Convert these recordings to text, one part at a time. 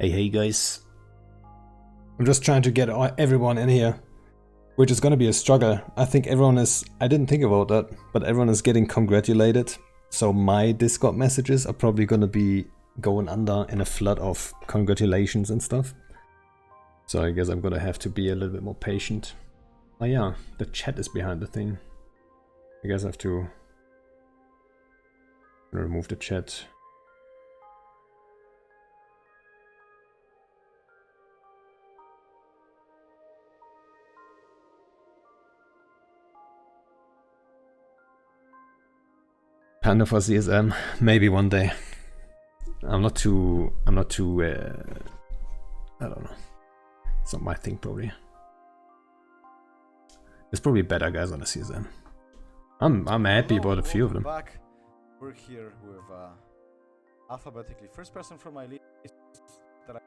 Hey guys. I'm just trying to get everyone in here, which is gonna be a struggle. I think everyone is, I didn't think about that, but everyone is getting congratulated. So my Discord messages are probably gonna be going under in a flood of congratulations and stuff. So I guess I'm gonna have to be a little bit more patient. Oh yeah, the chat is behind the thing. I guess I have to remove the chat. Panda for CSM, maybe one day. I'm not too, I don't know. It's not my thing probably. There's probably better guys on the CSM. I'm happy about a few of them. Back. We're here with alphabetically. First person from my list that I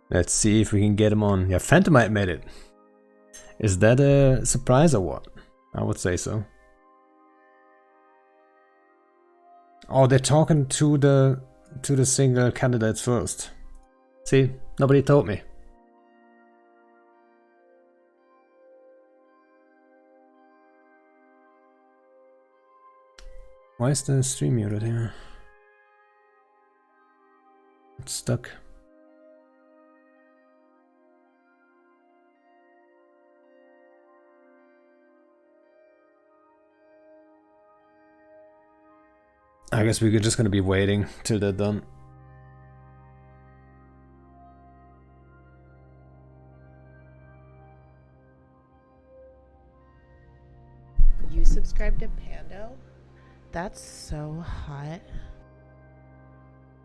Let's see if we can get him on. Yeah, Phantomite made it. Is that a surprise or what? I would say so. Oh, they're talking to the single candidates first. See, nobody told me. Why is the stream muted here? It's stuck. I guess we're just gonna be waiting till they're done. You subscribe to Pando? That's so hot.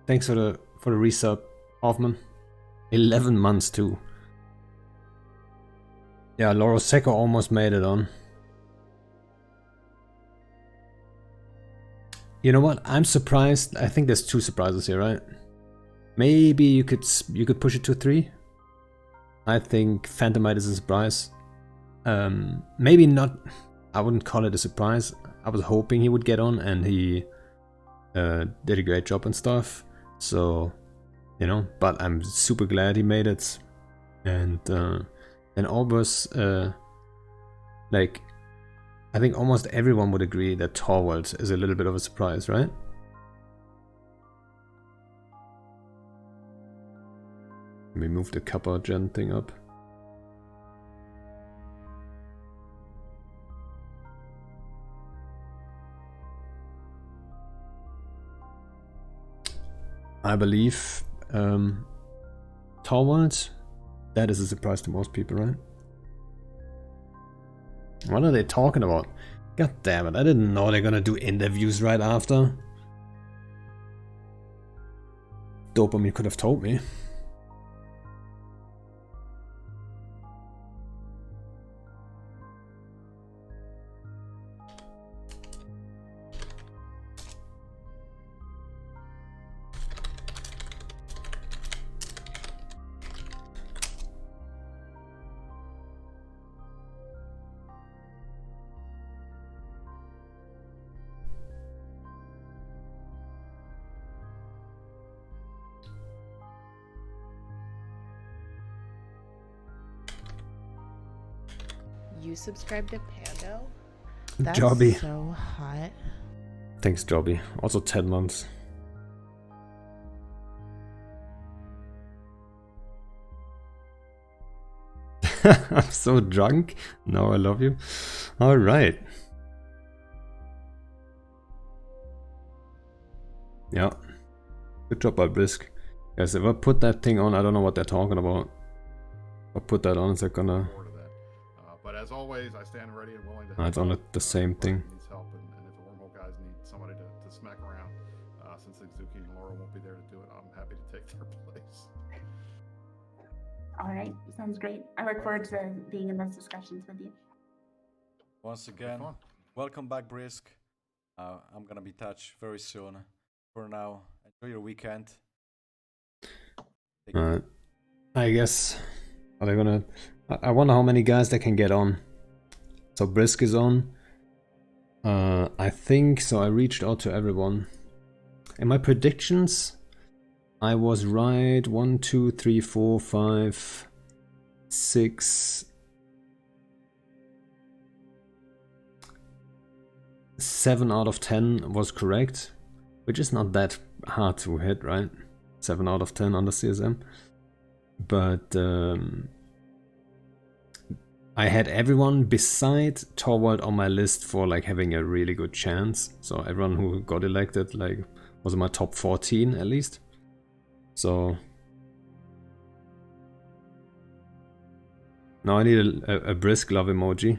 Thanks for the resub, Hoffman. 11 months too. Yeah, Laura Seco almost made it on. You know what? I'm surprised. I think there's 2 surprises here, right? Maybe you could push it to 3. I think Phantomite is a surprise. Maybe not. I wouldn't call it a surprise. I was hoping he would get on, and he did a great job and stuff. So, you know. But I'm super glad he made it. And Albers, like, I think almost everyone would agree that Torvald is a little bit of a surprise, right? Let me move the Kappa gen thing up. I believe Torvald, that is a surprise to most people, right? What are they talking about? God damn it, I didn't know they're gonna do interviews right after. Dopamine could have told me. You subscribe to Pando? That's Jobby. so hot. Thanks, Jobby. Also 10 months. I'm so drunk. No, I love you. Alright. Yeah. Good job by Brisk. Guys, if I put that thing on, I don't know what they're talking about. If I put that on, is that gonna... But as always, I stand ready and willing to help. It's on the same thing. Needs help, and if the wormhole guys need somebody to smack around, since Zuki and Laura won't be there to do it, I'm happy to take their place. All right, sounds great. I look forward to being in those discussions with you. once again, welcome back, Brisk. I'm gonna be touched very soon. For now, enjoy your weekend. I guess Are they gonna... I wonder how many guys they can get on. So Brisk is on. I think so. I reached out to everyone. In my predictions, I was right. 1, 2, 3, 4, 5, 6, 7 out of 10 was correct, which is not that hard to hit, right? 7 out of 10 on the CSM. But I had everyone beside Torwald on my list for like having a really good chance. So everyone who got elected like was in my top 14 at least. So now I need a brisk love emoji.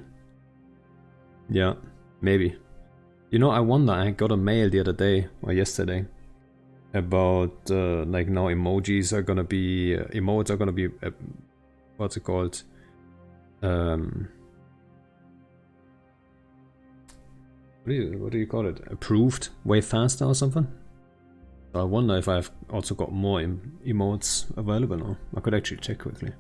Yeah, maybe. You know, I wonder, I got a mail the other day or yesterday about like now emojis are gonna be, emotes are gonna be, what's it called? What do you call it? Approved way faster or something? So I wonder if I've also got more emotes available now. I could actually check quickly.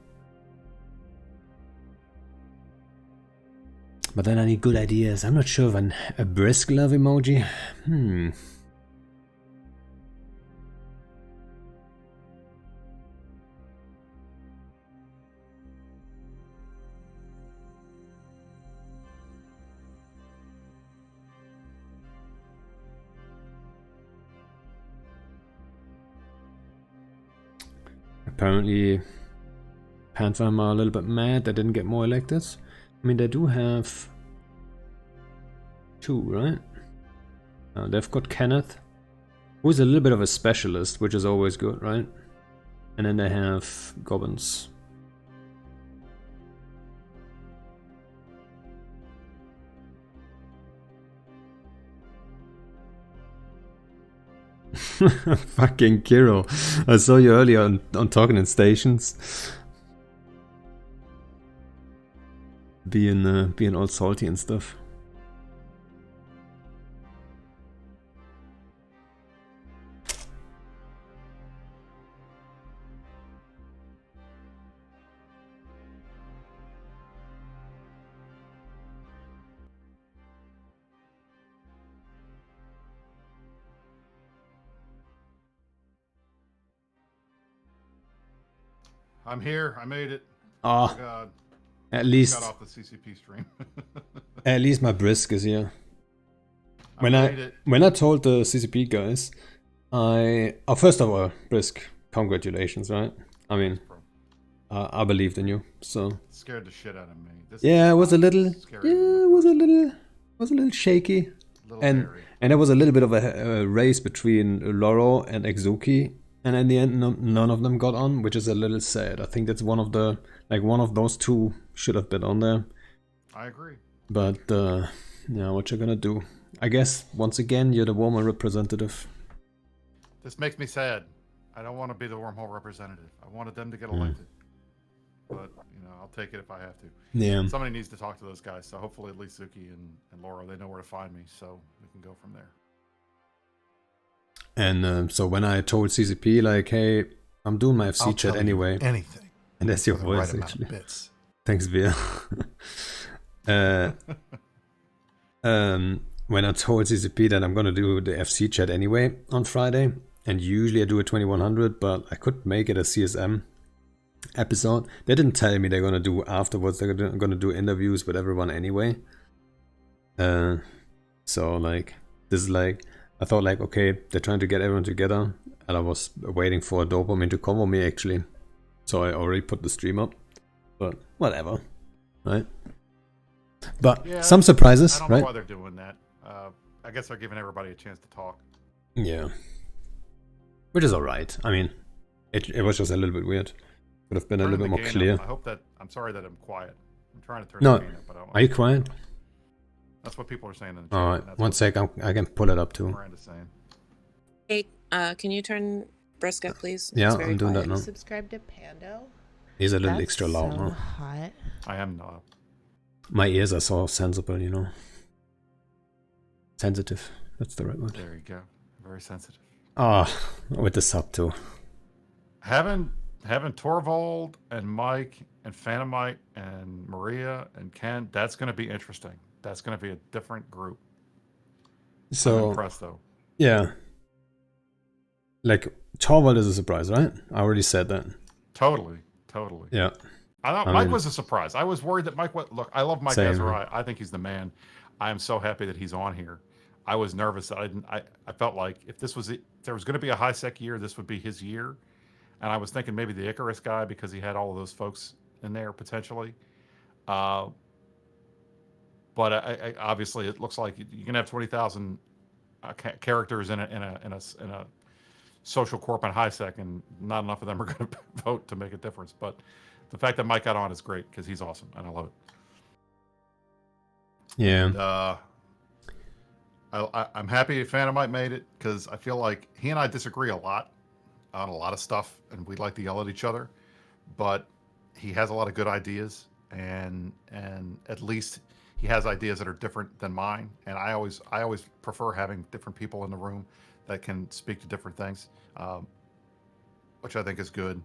But then I need good ideas. I'm not sure if a brisk love emoji. Apparently, Panther are a little bit mad they didn't get more elected. I mean, they do have 2, right? They've got Kenneth, who's a little bit of a specialist, which is always good, right? And then they have Gobbins. Fucking Kiro. I saw you earlier on Talking in Stations. Being all salty and stuff. I'm here. I made it. Ah, Oh God. at least Got off the CCP stream. at least my brisk is here. When made it. I told the CCP guys, first of all, Brisk, congratulations, right? I mean, I believed in you, so Scared the shit out of me. This yeah, it was a little, scary yeah, it was a little shaky, little and hairy. there was a little bit of a race between Loro and Exuki, and in the end, none of them got on, which is a little sad. I think that's one of those two should have been on there. I agree. But yeah, what you gonna do? I guess once again you're the woman representative. This makes me sad. I don't want to be the wormhole representative. I wanted them to get elected. But, I'll take it if I have to. Yeah. Somebody needs to talk to those guys. So hopefully at least Zuki and Laura, they know where to find me. So we can go from there. And so when I told CCP, like, hey, I'm doing my FC chat anyway. Anything. And that's your for the voice, right amount actually. of bits. Thanks, Beer. When I told CCP that I'm going to do the FC chat anyway on Friday, and usually I do a 2100, but I could make it a CSM episode. They didn't tell me they're going to do afterwards. They're going to do interviews with everyone anyway. So, like, this is like, I thought, like, okay, they're trying to get everyone together, and I was waiting for a dopamine to cover me, actually. So I already put the stream up, but whatever, right? But Yeah, some surprises, I don't right? know why they're doing that. I guess they're giving everybody a chance to talk. Yeah. Which is alright. I mean, it was just a little bit weird. Could have been a Turning little bit the more gain clear. up. I hope that, I'm sorry that I'm quiet. I'm trying to turn No, the gain up, but I don't are you quiet? That's what people are saying in the chat. Alright, and that's one what sec, I can pull it up too. Miranda's saying. Hey, can you turn Brisk up, please? Yeah, It's very I'm doing quiet. that now. You subscribe to Pando? He's a little That's extra loud so now. hot. I am not. My ears are so sensible, you know. Sensitive, that's the right word. There you go. Very sensitive. Ah, with the sub too. Haven't having Torvald and Mike and Phantomite and Maria and Ken, that's going to be interesting. That's going to be a different group. I'm So impressed though. yeah, like Torvald is a surprise, right? I already said that. Totally. Yeah, I thought I Mike mean- was a surprise. I was worried that Mike. Look, I love Mike Same. Azariah. I think he's the man. I am so happy that he's on here. I was nervous that I didn't. I felt like if this was if there was going to be a high sec year, this would be his year. And I was thinking maybe the Icarus guy because he had all of those folks in there potentially. But I obviously it looks like you can have 20,000 characters in a social corp and high sec, and not enough of them are going to vote to make a difference. But the fact that Mike got on is great because he's awesome and I love it. yeah. And, I'm happy Phantomite made it because I feel like he and I disagree a lot on a lot of stuff, and we like to yell at each other. But he has a lot of good ideas, and at least he has ideas that are different than mine. And I always prefer having different people in the room that can speak to different things, which I think is good.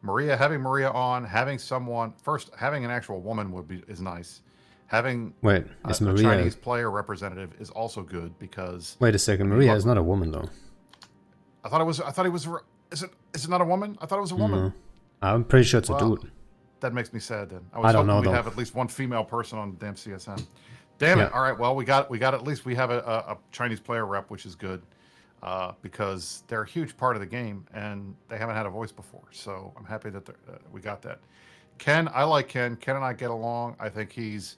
Having Maria on, having an actual woman is nice. Having Wait, is a Maria? Chinese player representative is also good because Wait a second, Maria is not a woman though. I thought he was. Is it not a woman? I thought it was a woman. No. I'm pretty sure it's a Well, dude. That makes me sad. Then I don't hoping know, we'd though. have at least one female person on the damn CSM. Damn it! Yeah. All right. Well, we got at least we have a Chinese player rep, which is good because they're a huge part of the game and they haven't had a voice before. So I'm happy that we got that. Ken, I like Ken. Ken and I get along. I think he's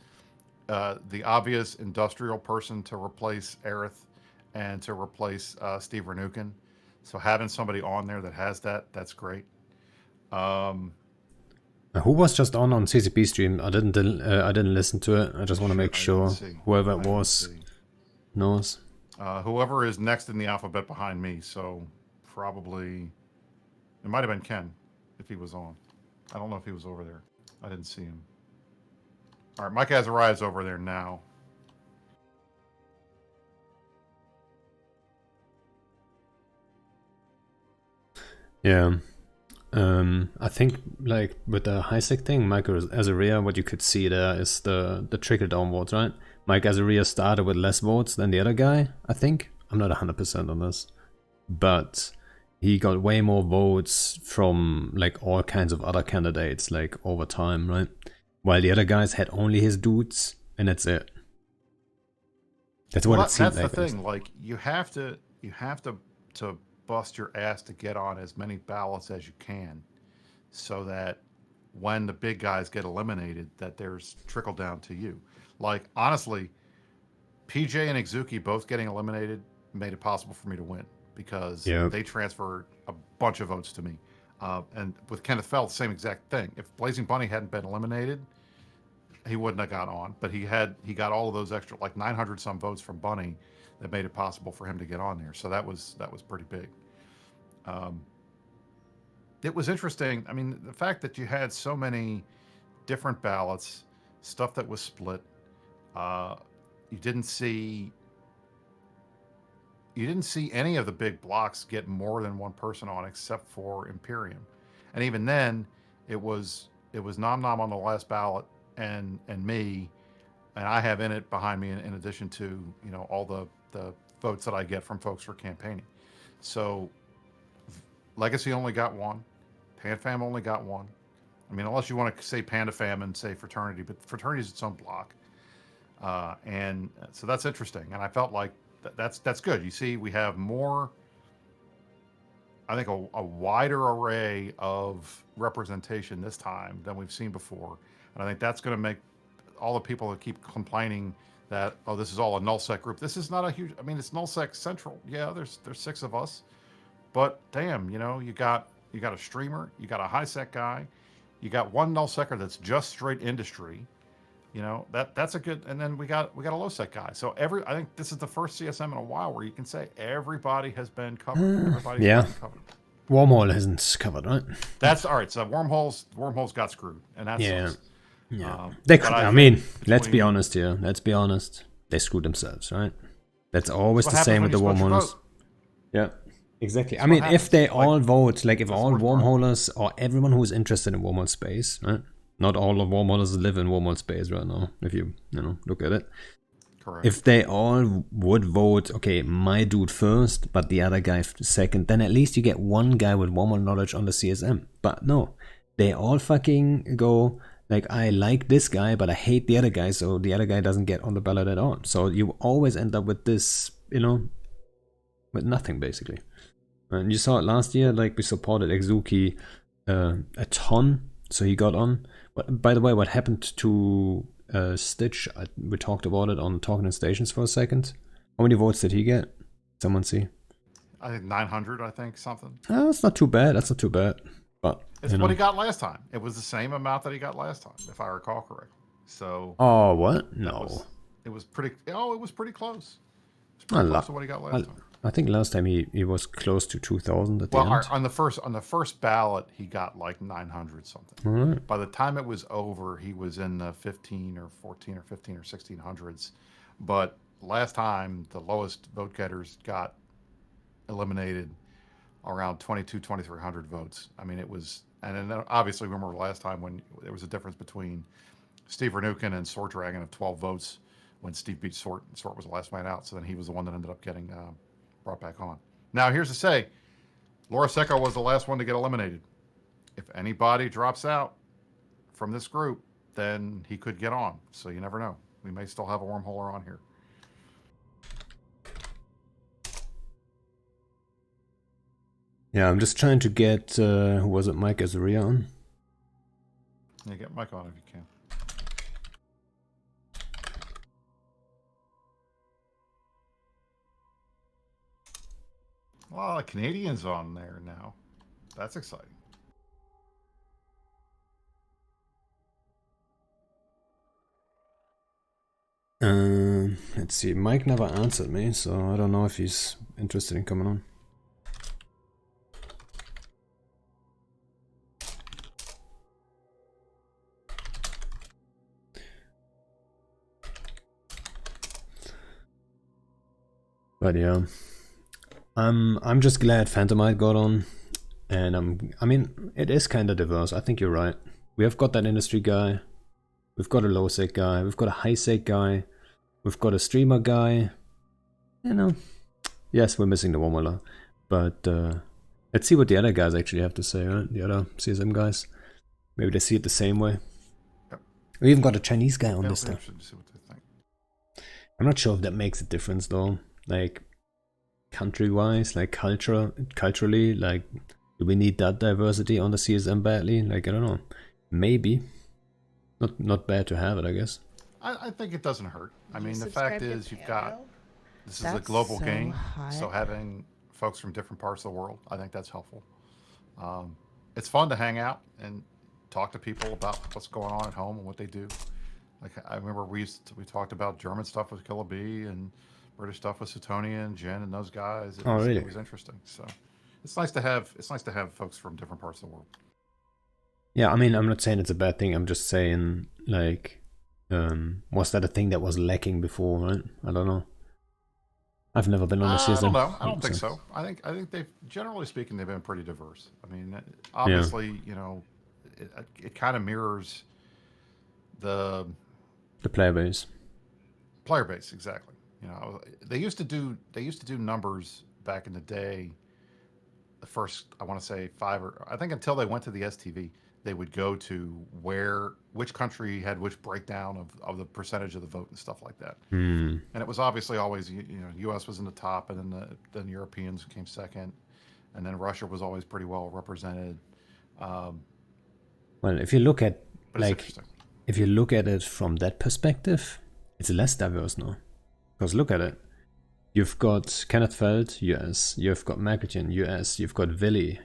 the obvious industrial person to replace Aerith and to replace Steve Renukin. So having somebody on there that has that's great. Who was just on CCP stream? I didn't listen to it. I just want to make sure whoever it was knows. Whoever is next in the alphabet behind me. So probably it might have been Ken if he was on. I don't know if he was over there. I didn't see him. All right, Mike Azariah is over there now. Yeah. I think like with the high sec thing, Mike Azariah, what you could see there is the trickle down votes, right? Mike Azariah started with less votes than the other guy, I think. I'm not 100% on this. But he got way more votes from like all kinds of other candidates like over time, right? While the other guys had only his dudes, and that's it. That's what it seemed like. That's the thing. Like you have to bust your ass to get on as many ballots as you can, so that when the big guys get eliminated, that there's trickle down to you. Like honestly, PJ and Izuki both getting eliminated made it possible for me to win because they transferred a bunch of votes to me. And with Kenneth Feld, the same exact thing. If Blazing Bunny hadn't been eliminated, he wouldn't have got on. But he got all of those extra, like 900 some votes from Bunny, that made it possible for him to get on there. So that was pretty big. It was interesting. I mean, the fact that you had so many different ballots, stuff that was split. You didn't see any of the big blocks get more than one person on, except for Imperium, and even then, it was Nom Nom on the last ballot and me, and I have in it behind me in addition to all the votes that I get from folks for campaigning. So Legacy only got one, PanFam only got one. I mean, unless you want to say PandaFam and say Fraternity, but Fraternity is its own block, and so that's interesting. And I felt like that's good. You see, we have more, I think, a wider array of representation this time than we've seen before. And I think that's going to make all the people that keep complaining that, oh, this is all a nullsec group. This is not a huge, I mean, it's nullsec central. Yeah, there's 6 of us. But damn, you got a streamer, you got a high sec guy, you got one nullsecker that's just straight industry. That's a good, and then we got a low sec guy. So I think this is the first CSM in a while where you can say everybody has been covered. Everybody's been covered. Wormhole isn't covered, right? That's all right. So wormholes got screwed, and that's yeah. I mean, let's be honest here. Let's be honest. They screwed themselves, right? That's always the same with the wormholes. Yeah. Exactly. I That's mean, what if they happens. Like, all vote, like if that's the all worst part. wormholers or everyone who's interested in wormhole space, right? Not all of wormholers live in wormhole space right now, if you look at it. Correct. If they all would vote, okay, my dude first, but the other guy second, then at least you get one guy with wormhole knowledge on the CSM. But no, they all fucking go, like, I like this guy, but I hate the other guy, so the other guy doesn't get on the ballot at all. So you always end up with this, with nothing, basically. And you saw it last year, like, we supported Exuki a ton, so he got on. But by the way, what happened to Stitch? We talked about it on Talking in Stations for a second. How many votes did he get? Someone see? I think 900. I think something. Oh, that's not too bad. That's not too bad. But It's what he got last time. It was the same amount that he got last time, if I recall correctly. So. Oh, what? No. It was pretty. Oh, it was pretty close. It's I pretty close to what he got last time. I think last time he was close to 2,000 at the end. Well, on the first ballot, he got like 900 something. All right. By the time it was over, he was in the 15 or 14 or 15 or 1600s. But last time, the lowest vote getters got eliminated around 2,300 votes. I mean, it was, and then obviously remember last time when there was a difference between Steve Renukin and Sword Dragon of 12 votes when Steve beat Sword. Sword was the last man out, so then he was the one that ended up getting brought back on. Now, here's to say, Laura Secco was the last one to get eliminated. If anybody drops out from this group, then he could get on. So you never know. We may still have a wormholer on here. Yeah, I'm just trying to get, who was it, Mike Azaria on? Yeah, get Mike on if you can. A lot of Canadians on there now. That's exciting. Let's see. Mike never answered me, so I don't know if he's interested in coming on. But yeah, I'm just glad Phantomite got on, and I mean, it is kind of diverse. I think you're right. We have got that industry guy, we've got a low sec guy, we've got a high sec guy, we've got a streamer guy. Yes, we're missing the Womola, but let's see what the other guys actually have to say, right? The other CSM guys, maybe they see it the same way. Yep. We even got a Chinese guy on this It'll be stuff. interesting to see what they think. I'm not sure if that makes a difference though. Like country-wise, like culturally, like do we need that diversity on the CSM badly? Like I don't know. Maybe. Not bad to have it, I guess. I think it doesn't hurt. I You mean, the fact subscribe to is, you've got Pando? this is a That's global so game, hot. so having folks from different parts of the world, I think that's helpful. It's fun to hang out and talk to people about what's going on at home and what they do. Like I remember we talked about German stuff with Killa B and British stuff with Sutonia and Jen and those guys. Oh, really? It was interesting. So it's nice to have folks from different parts of the world. Yeah, I mean, I'm not saying it's a bad thing. I'm just saying, like, was that a thing that was lacking before, right? I don't know. I've never been on a CSM. I don't know. I don't think so. I think they've, generally speaking, they've been pretty diverse. I mean, obviously, it kind of mirrors the player base. Player base, exactly. They used to do numbers back in the day. The first, I want to say I think until they went to the STV, they would go to which country had which breakdown of the percentage of the vote and stuff like that. And it was obviously always, U.S. was in the top, and then Europeans came second, and then Russia was always pretty well represented. Well, if you look at if you look at it from that perspective, it's less diverse now. Because look at it. You've got Kenneth Feld, US. You've got Magellan, US. You've got Willy,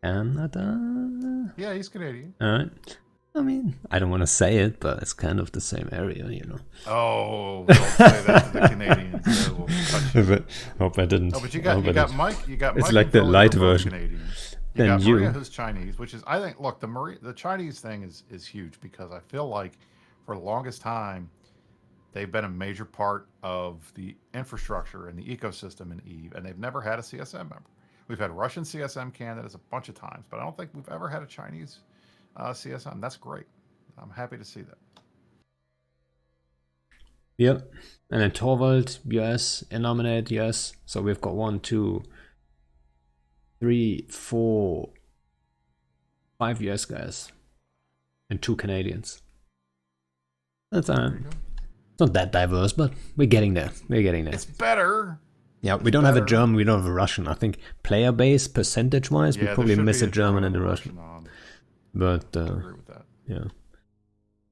Canada. Yeah, he's Canadian. All right. I mean, I don't want to say it, but it's kind of the same area, Oh, don't say that to the Canadians. They will cut you. But hope I didn't. Oh, but you got Mike. You got. It's Mike like and the Phil light are both version. Canadians. Then got you. Maria, who's Chinese, which is, I think, look, the Chinese thing is huge because I feel like for the longest time, they've been a major part of the infrastructure and the ecosystem in Eve, and they've never had a CSM member. We've had Russian CSM candidates a bunch of times, but I don't think we've ever had a Chinese CSM. That's great. I'm happy to see that. Yep. And then Torvald, US, Innominate, US. So we've got 1, 2, 3, 4, 5 US guys. And 2 Canadians. That's it's not that diverse, but we're getting there. We're getting there. It's better. Yeah, we don't have a German, we don't have a Russian. I think player base, percentage-wise, we probably miss a German and a Russian. But, I agree with that. Yeah.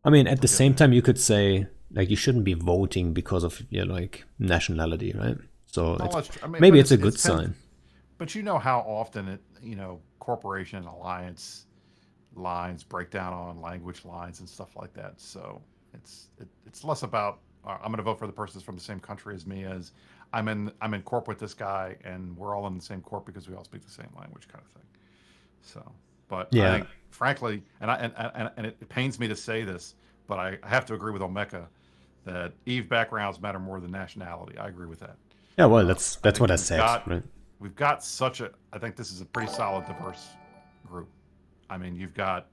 I mean, at the same time, you could say, like, you shouldn't be voting because of your, like, nationality, right? So maybe it's a good sign. But you know how often corporation alliance lines break down on language lines and stuff like that. So it's less about I'm going to vote for the person that's from the same country as me as I'm in corp with this guy and we're all in the same corp because we all speak the same language, kind of thing. So, but yeah. I think, frankly, and it pains me to say this, but I have to agree with Omeka that Eve backgrounds matter more than nationality. I agree with that. Yeah, well, that's what I said. Right? We've got I think this is a pretty solid, diverse group. I mean, you've got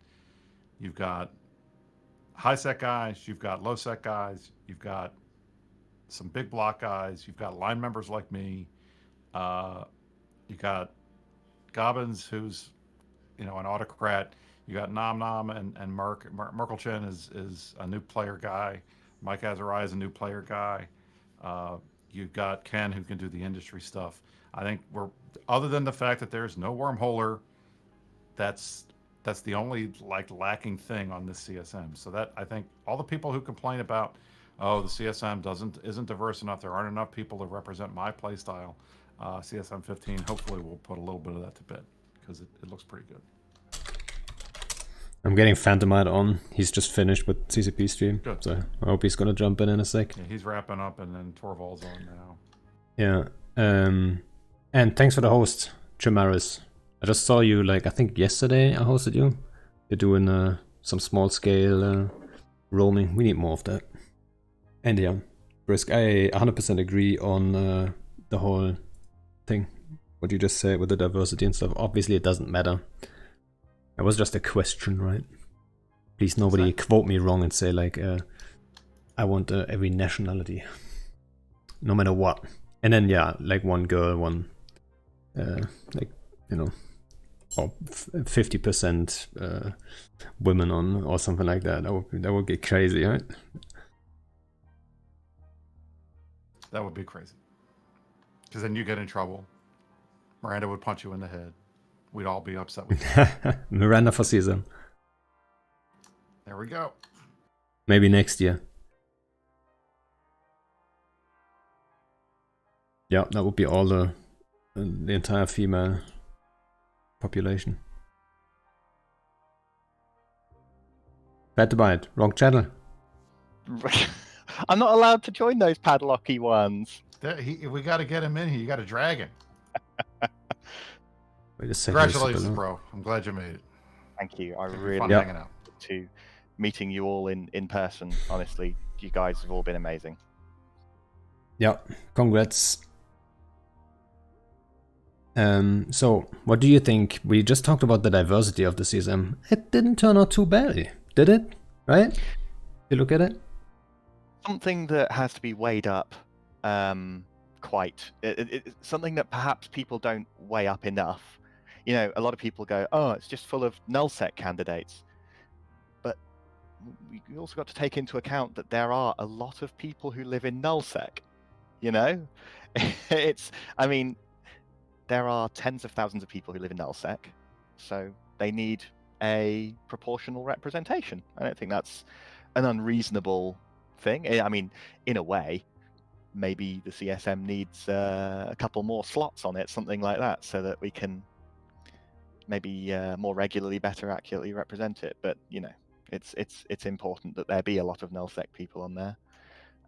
high sec guys, you've got low sec guys, you've got some big block guys, you've got line members like me, you got Gobbins, who's an autocrat. You got Nom Nom and Merkelchen is a new player guy. Mike Azarai is a new player guy. You've got Ken, who can do the industry stuff. I think other than the fact that there's no wormholer, that's the only lacking thing on this CSM. So that I think all the people who complain about, the CSM isn't diverse enough, there aren't enough people to represent my play style. CSM 15 hopefully will put a little bit of that to bed because it looks pretty good. I'm getting Phantomite on. He's just finished with CCP stream. Good. So I hope he's gonna jump in a sec. Yeah, he's wrapping up and then Torvald's on now. Yeah. And thanks for the host, Chimaris. I just saw you I think yesterday I hosted you. You're doing some small scale roaming. We need more of that. And yeah, Brisk, I 100% agree on the whole thing. What you just said with the diversity and stuff. Obviously it doesn't matter. It was just a question, right? Please nobody quote me wrong and say I want every nationality. No matter what. And then one girl, one or 50% women on or something like that. That would get crazy, right? That would be crazy. Because then you get in trouble. Miranda would punch you in the head. We'd all be upset with you. Miranda for season. There we go. Maybe next year. Yeah, that would be all the entire female population. Bad to bite. Wrong channel. I'm not allowed to join those padlocky ones. We got to get him in here. You got to drag him. Wait a second. Congratulations, bro. I'm glad you made it. Thank you. I really fun hanging out. To meeting you all in person. Honestly, you guys have all been amazing. Yeah, congrats. So, what do you think? We just talked about the diversity of the CSM. It didn't turn out too badly, did it? Right? If you look at it? Something that has to be weighed up something that perhaps people don't weigh up enough. A lot of people go, oh, it's just full of nullsec candidates. But we also got to take into account that there are a lot of people who live in nullsec. There are tens of thousands of people who live in nullsec, so they need a proportional representation. I don't think that's an unreasonable thing. In a way, maybe the CSM needs a couple more slots on it, something like that, so that we can maybe more regularly, better, accurately represent it. But it's important that there be a lot of nullsec people on there,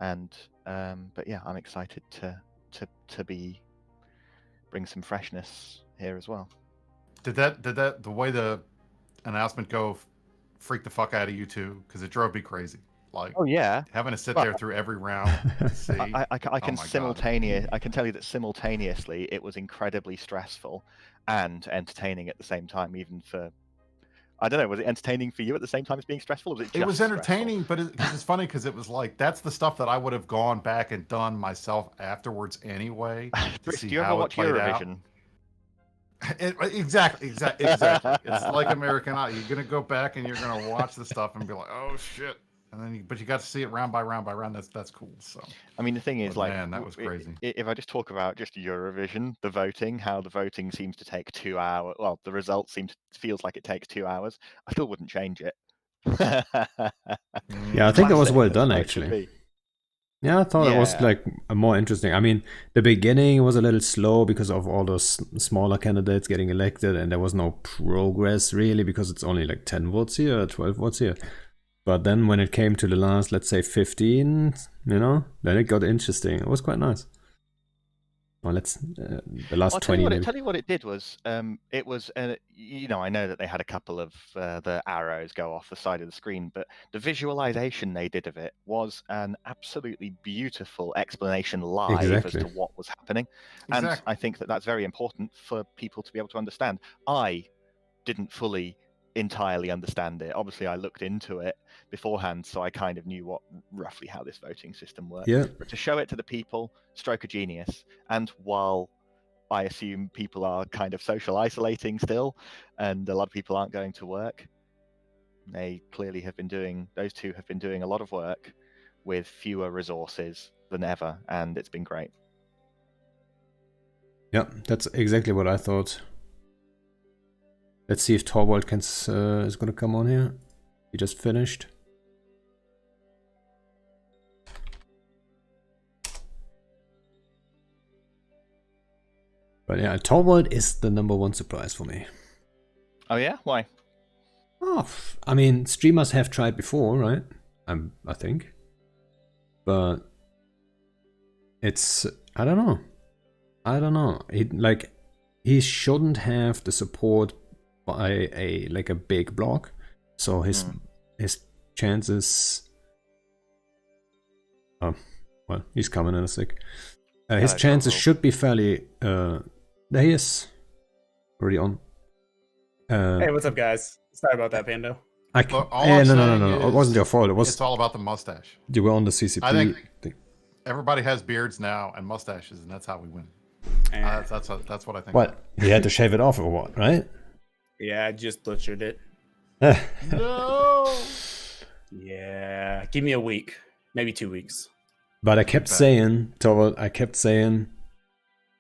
and but yeah, I'm excited to bring some freshness here as well. Did the way the announcement go freak the fuck out of you too? Because it drove me crazy. Like, Oh yeah, having to sit Well, there through every round to see. I can Oh my God. I can tell you that simultaneously it was incredibly stressful and entertaining at the same time. Even for, I don't know, was it entertaining for you at the same time as being stressful? Or was it just It was stressful? entertaining, but it's funny because it was like that's the stuff that I would have gone back and done myself afterwards anyway to Brisk, see do you ever how it watch played out. Eurovision? Exactly. It's like American Idol. You're gonna go back and you're gonna watch the stuff and be like, "Oh shit!" And then, but you got to see it round by round by round. That's cool. So, I mean, the thing is, but like, man, that was crazy. If I just talk about just Eurovision, the voting, how the voting seems to take 2 hours. Well, the result feels like it takes 2 hours. I still wouldn't change it. Yeah, I think that was Classic, well that's done, how it should actually. be. Yeah, I thought it was Yeah. like more interesting. I mean, the beginning was a little slow because of all those smaller candidates getting elected, and there was no progress really because it's only like 10 votes here, 12 votes here. But then when it came to the last, let's say 15, then it got interesting. It was quite nice. Well, the last I'll 20 maybe. tell you what it did was, it was, I know that they had a couple of the arrows go off the side of the screen, but the visualization they did of it was an absolutely beautiful explanation live Exactly. as to what was happening. And Exactly. I think that that's very important for people to be able to understand. I didn't fully entirely understand it. Obviously, I looked into it beforehand, so I kind of knew roughly how this voting system worked. Yeah. But to show it to the people, stroke of genius. And while I assume people are kind of social isolating still, and a lot of people aren't going to work, they clearly those two have been doing a lot of work with fewer resources than ever, and it's been great. Yeah, that's exactly what I thought. Let's see if Torvald is gonna come on here. He just finished. But yeah, Torvald is the #1 surprise for me. Oh yeah? Why? Oh, I mean, streamers have tried before, right? I think. But it's, I don't know. He shouldn't have the support by a big block. So his chances. Oh, well, he's coming in a sec. His chances should be fairly. There he is. Already on. Hey, what's up, guys? Sorry about that, Pando. No. It wasn't your fault. It's all about the mustache. You were on the CCP. I think everybody has beards now and mustaches, and that's how we win. That's what I think. What? He had to shave it off or what? Right? Yeah, I just butchered it. No. Yeah, give me a week, maybe 2 weeks. But I kept saying, Torvald,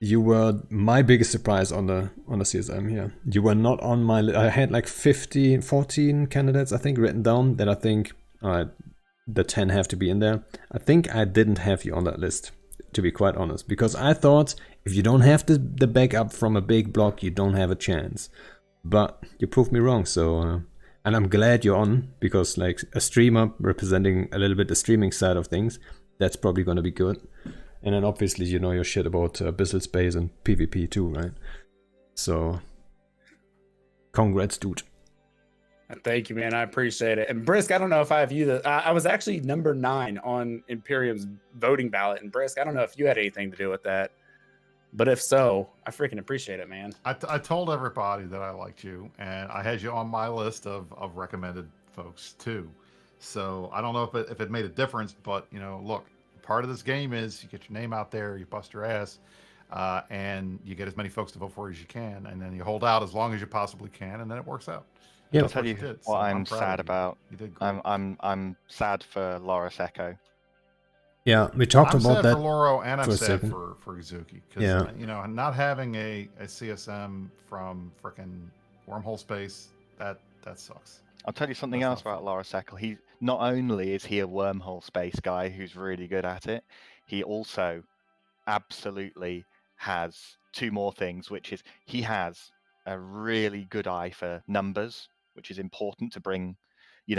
you were my biggest surprise on the CSM here. You were not on my list. I had like 14 candidates, I think, written down that I think the 10 have to be in there. I think I didn't have you on that list, to be quite honest, because I thought if you don't have the backup from a big block, you don't have a chance. But you proved me wrong, so and I'm glad you're on, because like a streamer representing a little bit the streaming side of things, that's probably going to be good. And then obviously you know your shit about Abyssal Space and PvP too, right? So congrats, dude. Thank you, man. I appreciate it. And Brisk, I don't know if I have you. I was actually number 9 on Imperium's voting ballot. And Brisk, I don't know if you had anything to do with that. But if so, I freaking appreciate it, man. I told everybody that I liked you, and I had you on my list of recommended folks too. So I don't know if it made a difference, but look, part of this game is you get your name out there, you bust your ass, and you get as many folks to vote for as you can, and then you hold out as long as you possibly can, and then it works out. Yeah, I'll tell you what I'm sad about. You did great. I'm sad for Laura Secco. Yeah, we talked I'm about sad that for Loro, and I'm for a sad second. for Izuki, because not having a CSM from frickin' Wormhole Space, that sucks. I'll tell you something else about Laura Secco. He not only is he a Wormhole Space guy who's really good at it, he also absolutely has 2 more things, which is he has a really good eye for numbers, which is important to bring,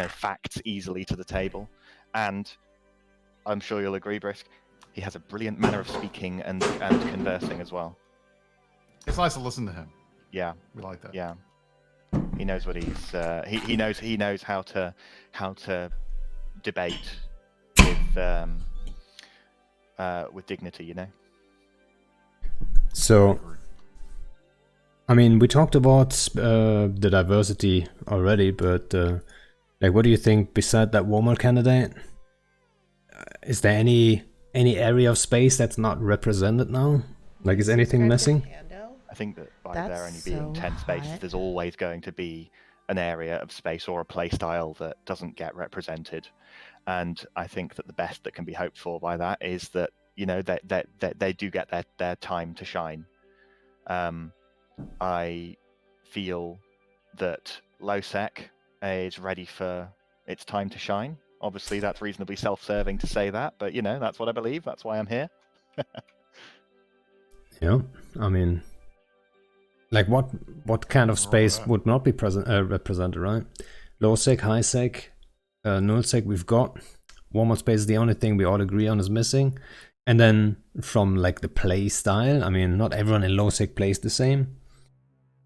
facts easily to the table. And I'm sure you'll agree, Brisk, he has a brilliant manner of speaking and conversing as well. It's nice to listen to him. Yeah. We like that. Yeah. He knows what he knows how to debate with dignity, you know. So, I mean, we talked about the diversity already, but like, what do you think beside that Walmart candidate? Is there any area of space that's not represented now? Like, is anything Subscribe to missing? Pando? I think that by That's there only being so 10 spaces, hot. there's always going to be an area of space or a play style that doesn't get represented. And I think that the best that can be hoped for by that is that, you know, that they do get their time to shine. I feel that low sec is ready for its time to shine. Obviously, that's reasonably self-serving to say that, but you know, that's what I believe. That's why I'm here. Yeah, I mean, like, what kind of space would not be represented, right? Low sec, high sec, null sec we've got. Walmart space is the only thing we all agree on is missing. And then from like the play style, I mean, not everyone in low sec plays the same.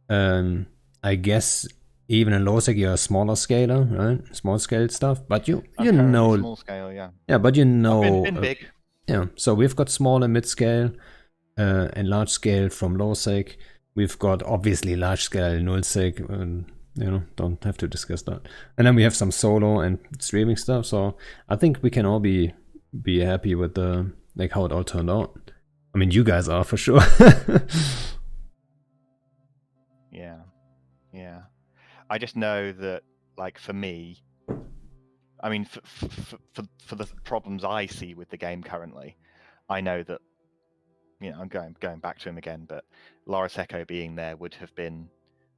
I guess even in low sec you're a smaller scaler, right? Small scale stuff, but you know, small scale, yeah. Yeah, but you know, been big. Yeah, so we've got small and mid scale, and large scale from low sec. We've got obviously large scale null sec, and you know, don't have to discuss that. And then we have some solo and streaming stuff. So I think we can all be happy with the like how it all turned out. I mean, you guys are for sure. Yeah. I just know that, like, for me, I mean, for the problems I see with the game currently, I know that, you know, I'm going back to him again, but Loris Echo being there would have been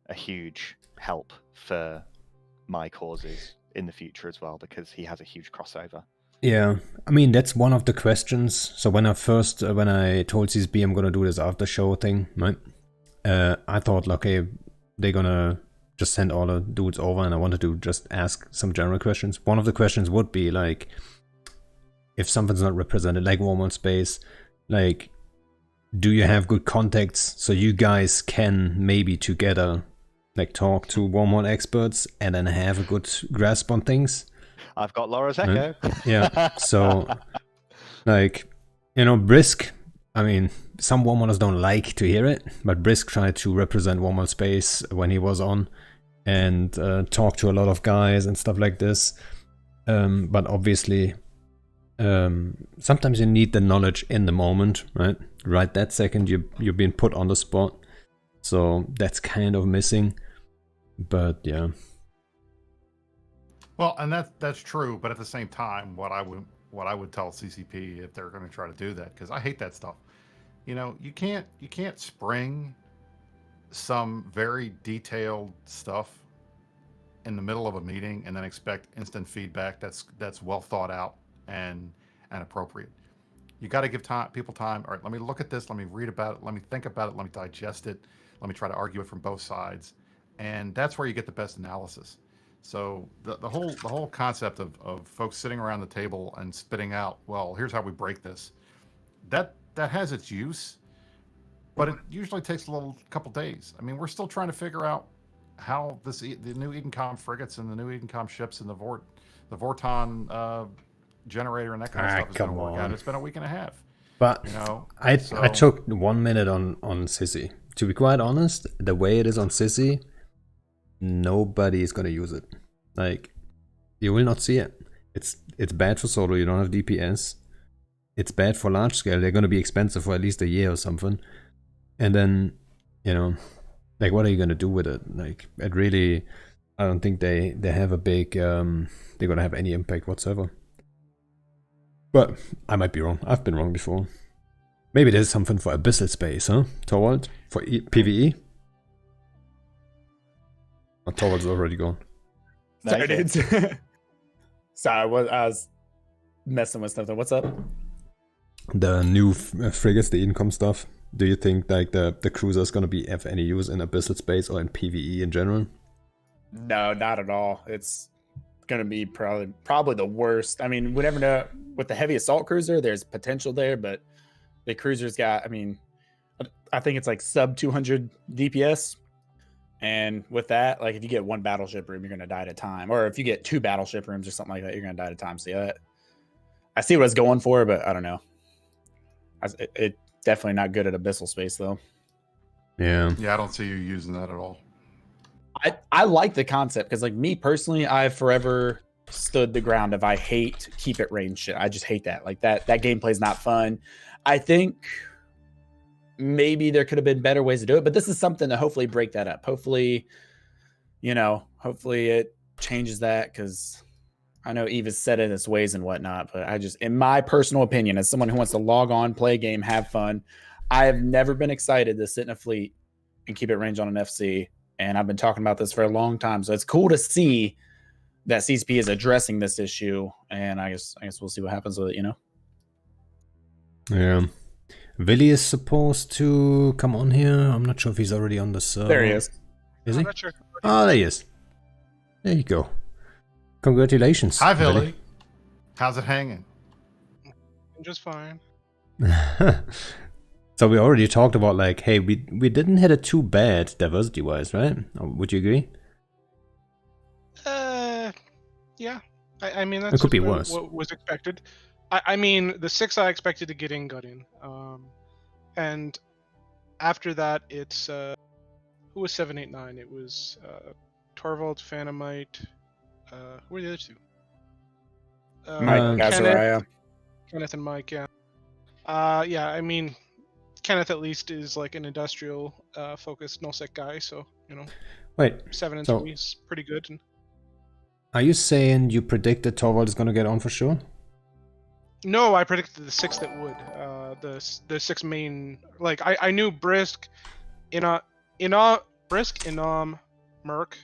a huge help for my causes in the future as well, because he has a huge crossover. Yeah, I mean, that's one of the questions. So when I told CSB I'm gonna do this after show thing, right? I thought, okay, they're gonna just send all the dudes over, and I wanted to just ask some general questions. One of the questions would be like, if something's not represented, like Walmart space, like, do you have good contacts so you guys can maybe together like talk to Walmart experts and then have a good grasp on things? I've got Loris Echo. Yeah, so like, you know, Brisk, I mean, some Walmarters don't like to hear it, but Brisk tried to represent Walmart space when he was on and talk to a lot of guys and stuff like this. But obviously, sometimes you need the knowledge in the moment, right? Right that second, you're being put on the spot. So that's kind of missing. But yeah. Well, and that's true, but at the same time, what I would tell CCP if they're going to try to do that, because I hate that stuff. You know, you can't spring some very detailed stuff in the middle of a meeting and then expect instant feedback that's well thought out and appropriate. You got to give people time. All right, let me look at this. Let me read about it. Let me think about it. Let me digest it. Let me try to argue it from both sides, and that's where you get the best analysis. So the whole concept of folks sitting around the table and spitting out, well, here's how we break this. That has its use, but it usually takes a couple days. I mean, we're still trying to figure out how the new Edencom frigates and the new Edencom ships and the Vorton generator and that kind of stuff is going to work out. It's been a week and a half. But you know, I took 1 minute on Sissy. To be quite honest, the way it is on Sissy, nobody is going to use it. Like, you will not see it. It's bad for solo. You don't have DPS. It's bad for large scale. They're going to be expensive for at least a year or something. And then, you know, like, what are you going to do with it? Like, it really, I don't think they have a big, they're going to have any impact whatsoever. But I might be wrong. I've been wrong before. Maybe there's something for Abyssal Space, huh? Torvald? For PvE? Oh, Torvald's already gone. Sorry, dudes. Sorry, I was messing with something. What's up? The new frigates, the income stuff. Do you think like the cruiser is going to have any use in Abyssal Space or in PvE in general? No, not at all. It's going to be probably the worst. I mean, we never know. With the heavy assault cruiser, there's potential there, but the cruiser's got, I mean, I think it's like sub 200 DPS. And with that, like, if you get one battleship room, you're going to die at a time. Or if you get two battleship rooms or something like that, you're going to die at a time. So yeah, I see what it's going for, but I don't know. It definitely not good at abyssal space though. Yeah. Yeah, I don't see you using that at all. I like the concept because, like, me personally, I've forever stood the ground of I hate keep it range shit. I just hate that. Like that gameplay is not fun. I think maybe there could have been better ways to do it, but this is something to hopefully break that up. Hopefully, hopefully it changes that, because I know Eve has said it in its ways and whatnot, but I just, in my personal opinion, as someone who wants to log on, play a game, have fun, I have never been excited to sit in a fleet and keep it range on an FC. And I've been talking about this for a long time. So it's cool to see that CCP is addressing this issue. And I guess we'll see what happens with it, Yeah. Willy is supposed to come on here. I'm not sure if he's already on the server. There he is. Is I'm he? not sure. Oh, there he is. There you go. Congratulations. Hi, Billy. How's it hanging? I'm just fine. So we already talked about, like, hey, we didn't hit it too bad diversity-wise, right? Would you agree? Yeah. I mean, that's It could be what worse. was expected. I mean, the 6 I expected to get in got in. And after that, it's who was 789? It was Torvald, Phantomite. Who were the other two? Mike Azariah. Kenneth and Mike, yeah. Yeah, I mean, Kenneth at least is like an industrial focused nullsec guy, so Wait. 7 and so 3 is pretty good. And are you saying you predict that Torvald is gonna get on for sure? no, I predicted the 6 that would. The 6 main, like I knew Brisk, Brisk, Inam, Merc,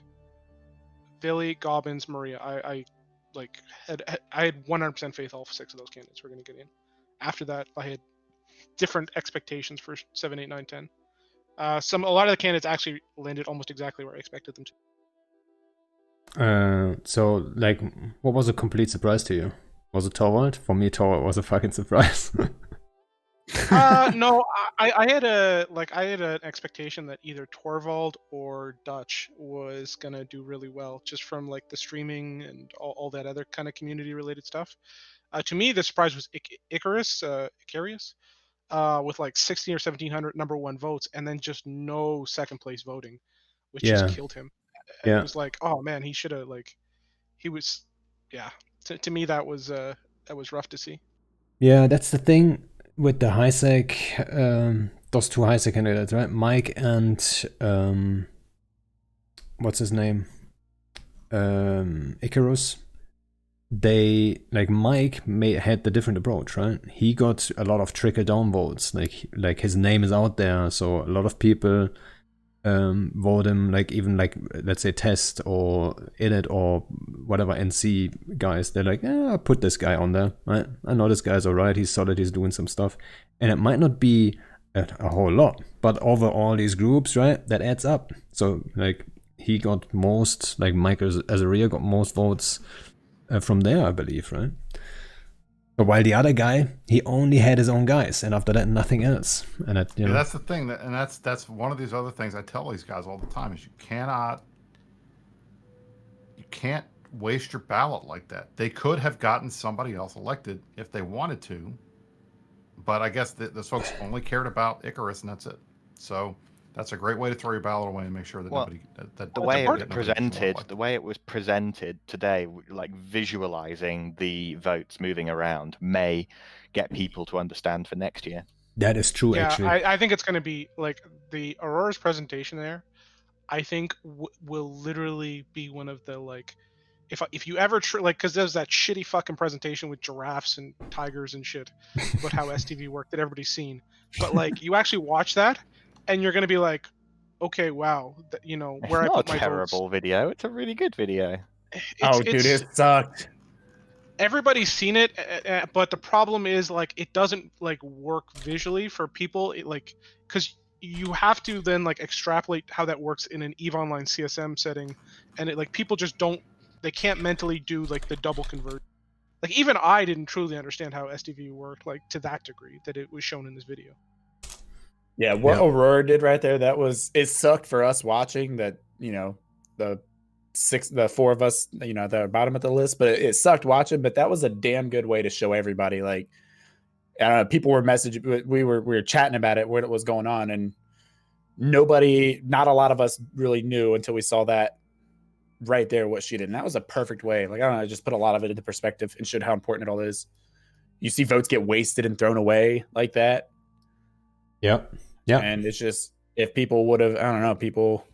Billy, Gobbins, Maria. I had 100% faith all 6 of those candidates were going to get in. After that, I had different expectations for 7, 8, 9, 10. A lot of the candidates actually landed almost exactly where I expected them to. So, like, what was a complete surprise to you? Was it Torvald? For me, Torvald was a fucking surprise. No, I had an expectation that either Torvald or Dutch was gonna do really well, just from like the streaming and all that other kind of community related stuff. To me, the surprise was Icarus, with like 16 or 1700 number 1 votes, and then just no second place voting, which just killed him. Yeah. It was like, oh man, he should have To me, that was rough to see. Yeah, that's the thing with the high sec, those 2 high sec candidates, right? Mike and what's his name? Icarus. They, like, Mike had the different approach, right? He got a lot of trickle down votes. Like his name is out there, so a lot of people vote him, like, even like, let's say Test or Init or whatever NC guys. They're like, I'll put this guy on there, right? I know this guy's alright, he's solid, he's doing some stuff. And it might not be a whole lot, but over all these groups, right, that adds up. So, like, he got most, like, Mike Azaria got most votes from there, I believe, right? But while the other guy, he only had his own guys, and after that, nothing else. And that's the thing, and that's one of these other things I tell these guys all the time is you can't waste your ballot like that. They could have gotten somebody else elected if they wanted to, but I guess those folks only cared about Icarus, and that's it. So that's a great way to throw your ballot away and make sure that the way it was presented today, like visualizing the votes moving around, may get people to understand for next year. That is true, actually. I think it's going to be like the Aurora's presentation there. I think will literally be one of the, like, if you ever because there's that shitty fucking presentation with giraffes and tigers and shit about how STV worked that everybody's seen, but like you actually watch that and you're gonna be like, okay, wow, where it's I not put my a terrible votes. Video. It's a really good video. Dude, it sucked. Everybody's seen it, but the problem is, like, it doesn't like work visually for people. Because you have to then like extrapolate how that works in an EVE Online CSM setting, and it, like, people just they can't mentally do like the double conversion. Like, even I didn't truly understand how STV worked, like, to that degree that it was shown in this video. Yeah, what Aurora did right there, it sucked for us watching that, the the four of us, you know, the bottom of the list, but it sucked watching. But that was a damn good way to show everybody. Like, I don't know, people were messaging, we were chatting about it, what was going on, and not a lot of us really knew until we saw that right there what she did. And that was a perfect way. Like, I don't know, just put a lot of it into perspective and showed how important it all is. You see votes get wasted and thrown away like that. Yeah. Yeah. And it's just, if people would have, I don't know, people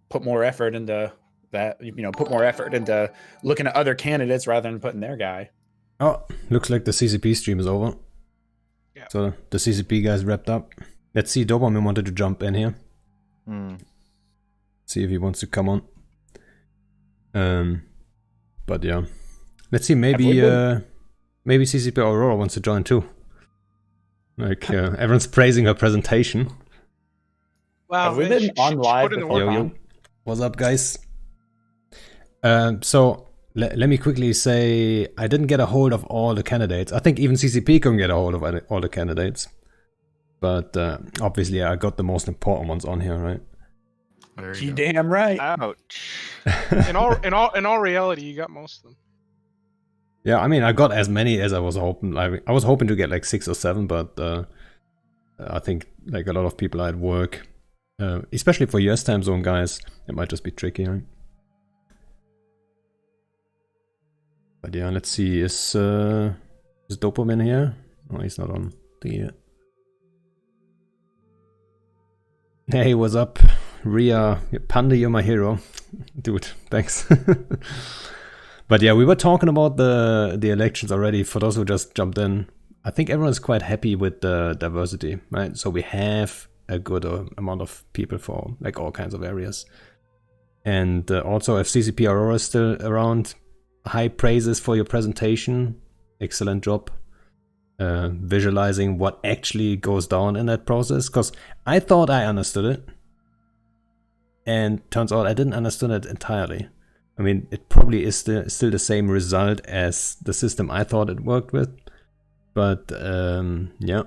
put more effort into that, you know, put more effort into looking at other candidates rather than putting their guy. Oh, looks like the CCP stream is over. Yeah. So the CCP guys wrapped up. Let's see, Dopamine wanted to jump in here. See if he wants to come on. But yeah. Let's see, maybe CCP Aurora wants to join too. Like, everyone's praising her presentation. Wow, Have we been on live before? Yo. What's up, guys? So let me quickly say, I didn't get a hold of all the candidates. I think even CCP couldn't get a hold of all the candidates. But obviously I got the most important ones on here, right? There You you go. damn right. Ouch. In all reality, you got most of them. Yeah, I mean, I got as many as I was hoping. I was hoping to get like 6 or 7, but I think like a lot of people are at work, especially for US time zone guys, it might just be tricky, right? But yeah, let's see. Is Dopamine here? Oh, he's not on the yet. Hey, what's up? Ria, Panda, you're my hero. Dude, thanks. But yeah, we were talking about the elections already. For those who just jumped in, I think everyone's quite happy with the diversity, right? So we have a good amount of people for like all kinds of areas. And also, if CCP Aurora is still around, high praises for your presentation. Excellent job. Visualizing what actually goes down in that process. Because I thought I understood it. And turns out I didn't understand it entirely. I mean, it probably is still the same result as the system I thought it worked with. But yeah,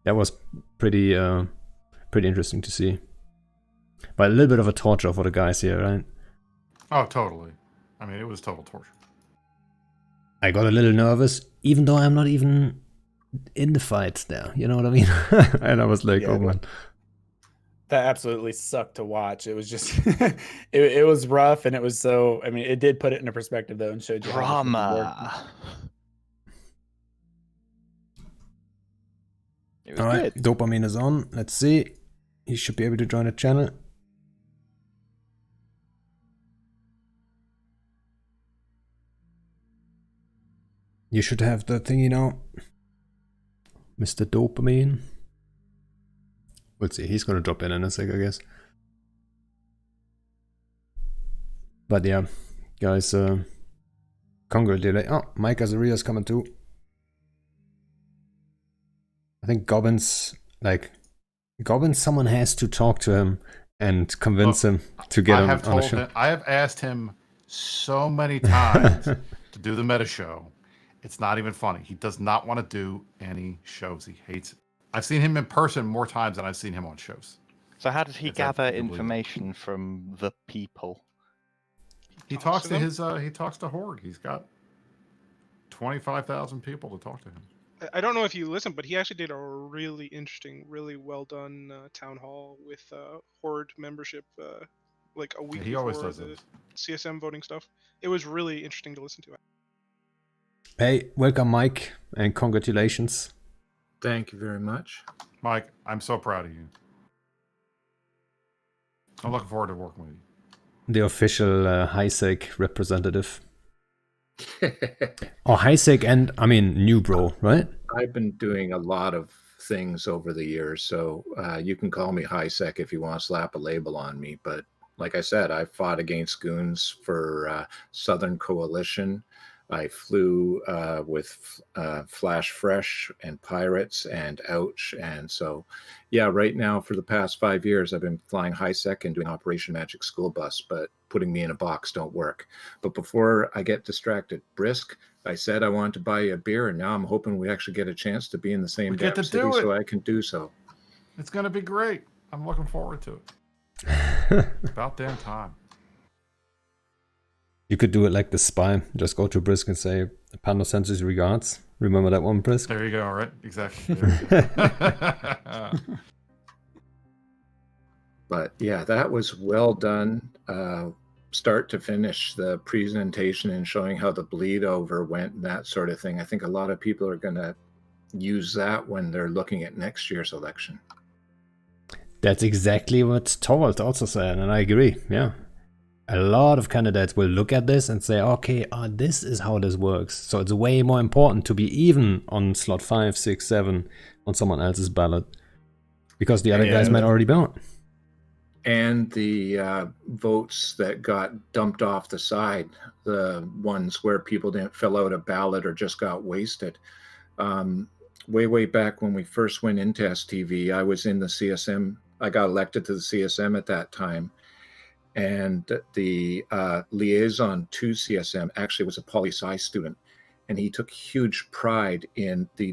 that was pretty interesting to see. But a little bit of a torture for the guys here, right? Oh, totally. I mean, it was total torture. I got a little nervous, even though I'm not even in the fight there. You know what I mean? And I was like, Yeah, oh man. That absolutely sucked to watch. It was just, it was rough, and it was so. I mean, it did put it into perspective though, and showed you how much it worked. Drama. It was All right, good. Dopamine is on. Let's see. He should be able to join the channel. You should have the thingy now. Mr. Dopamine. We'll see. He's gonna drop in a sec, I guess. But yeah, guys, congratulations. Oh, Mike Azaria's coming too. I think Gobbins, someone has to talk to him and convince him to get him on a show. I have asked him so many times to do the meta show. It's not even funny. He does not want to do any shows. He hates it. I've seen him in person more times than I've seen him on shows. So how does he It's gather unbelievable. information from the people? He talks to them? his. He talks to Horde. He's got 25,000 people to talk to him. I don't know if you listened, but he actually did a really interesting, really well done town hall with Horde membership, like a week He always before does the this. CSM voting stuff. It was really interesting to listen to. Hey, welcome, Mike, and congratulations. Thank you very much. Mike, I'm so proud of you. I'm looking forward to working with you. The official HiSec representative. Oh, HiSec and, I mean, new bro, right? I've been doing a lot of things over the years, so you can call me HiSec if you want to slap a label on me. But like I said, I fought against goons for Southern Coalition. I flew with Flash Fresh and Pirates and Ouch. And so, yeah, right now for the past 5 years, I've been flying HiSec and doing Operation Magic School Bus, but putting me in a box don't work. But before I get distracted, Brisk, I said I wanted to buy you a beer, and now I'm hoping we actually get a chance to be in the same We get damn to city do it. so I can do so. It's going to be great. I'm looking forward to it. About damn time. You could do it like the spy. Just go to Brisk and say, Panda sends his regards. Remember that one, Brisk? There you go. Right. Exactly. There you go. But yeah, that was well done, start to finish, the presentation and showing how the bleed over went and that sort of thing. I think a lot of people are going to use that when they're looking at next year's election. That's exactly what Torvald also said, and I agree. Yeah. A lot of candidates will look at this and say, okay, this is how this works. So it's way more important to be even on slot 5, 6, 7 on someone else's ballot. Because the other guys might already be on. And the votes that got dumped off the side, the ones where people didn't fill out a ballot or just got wasted. Way back when we first went into STV, I was in the CSM. I got elected to the CSM at that time. And the liaison to CSM actually was a poli-sci student. And he took huge pride in the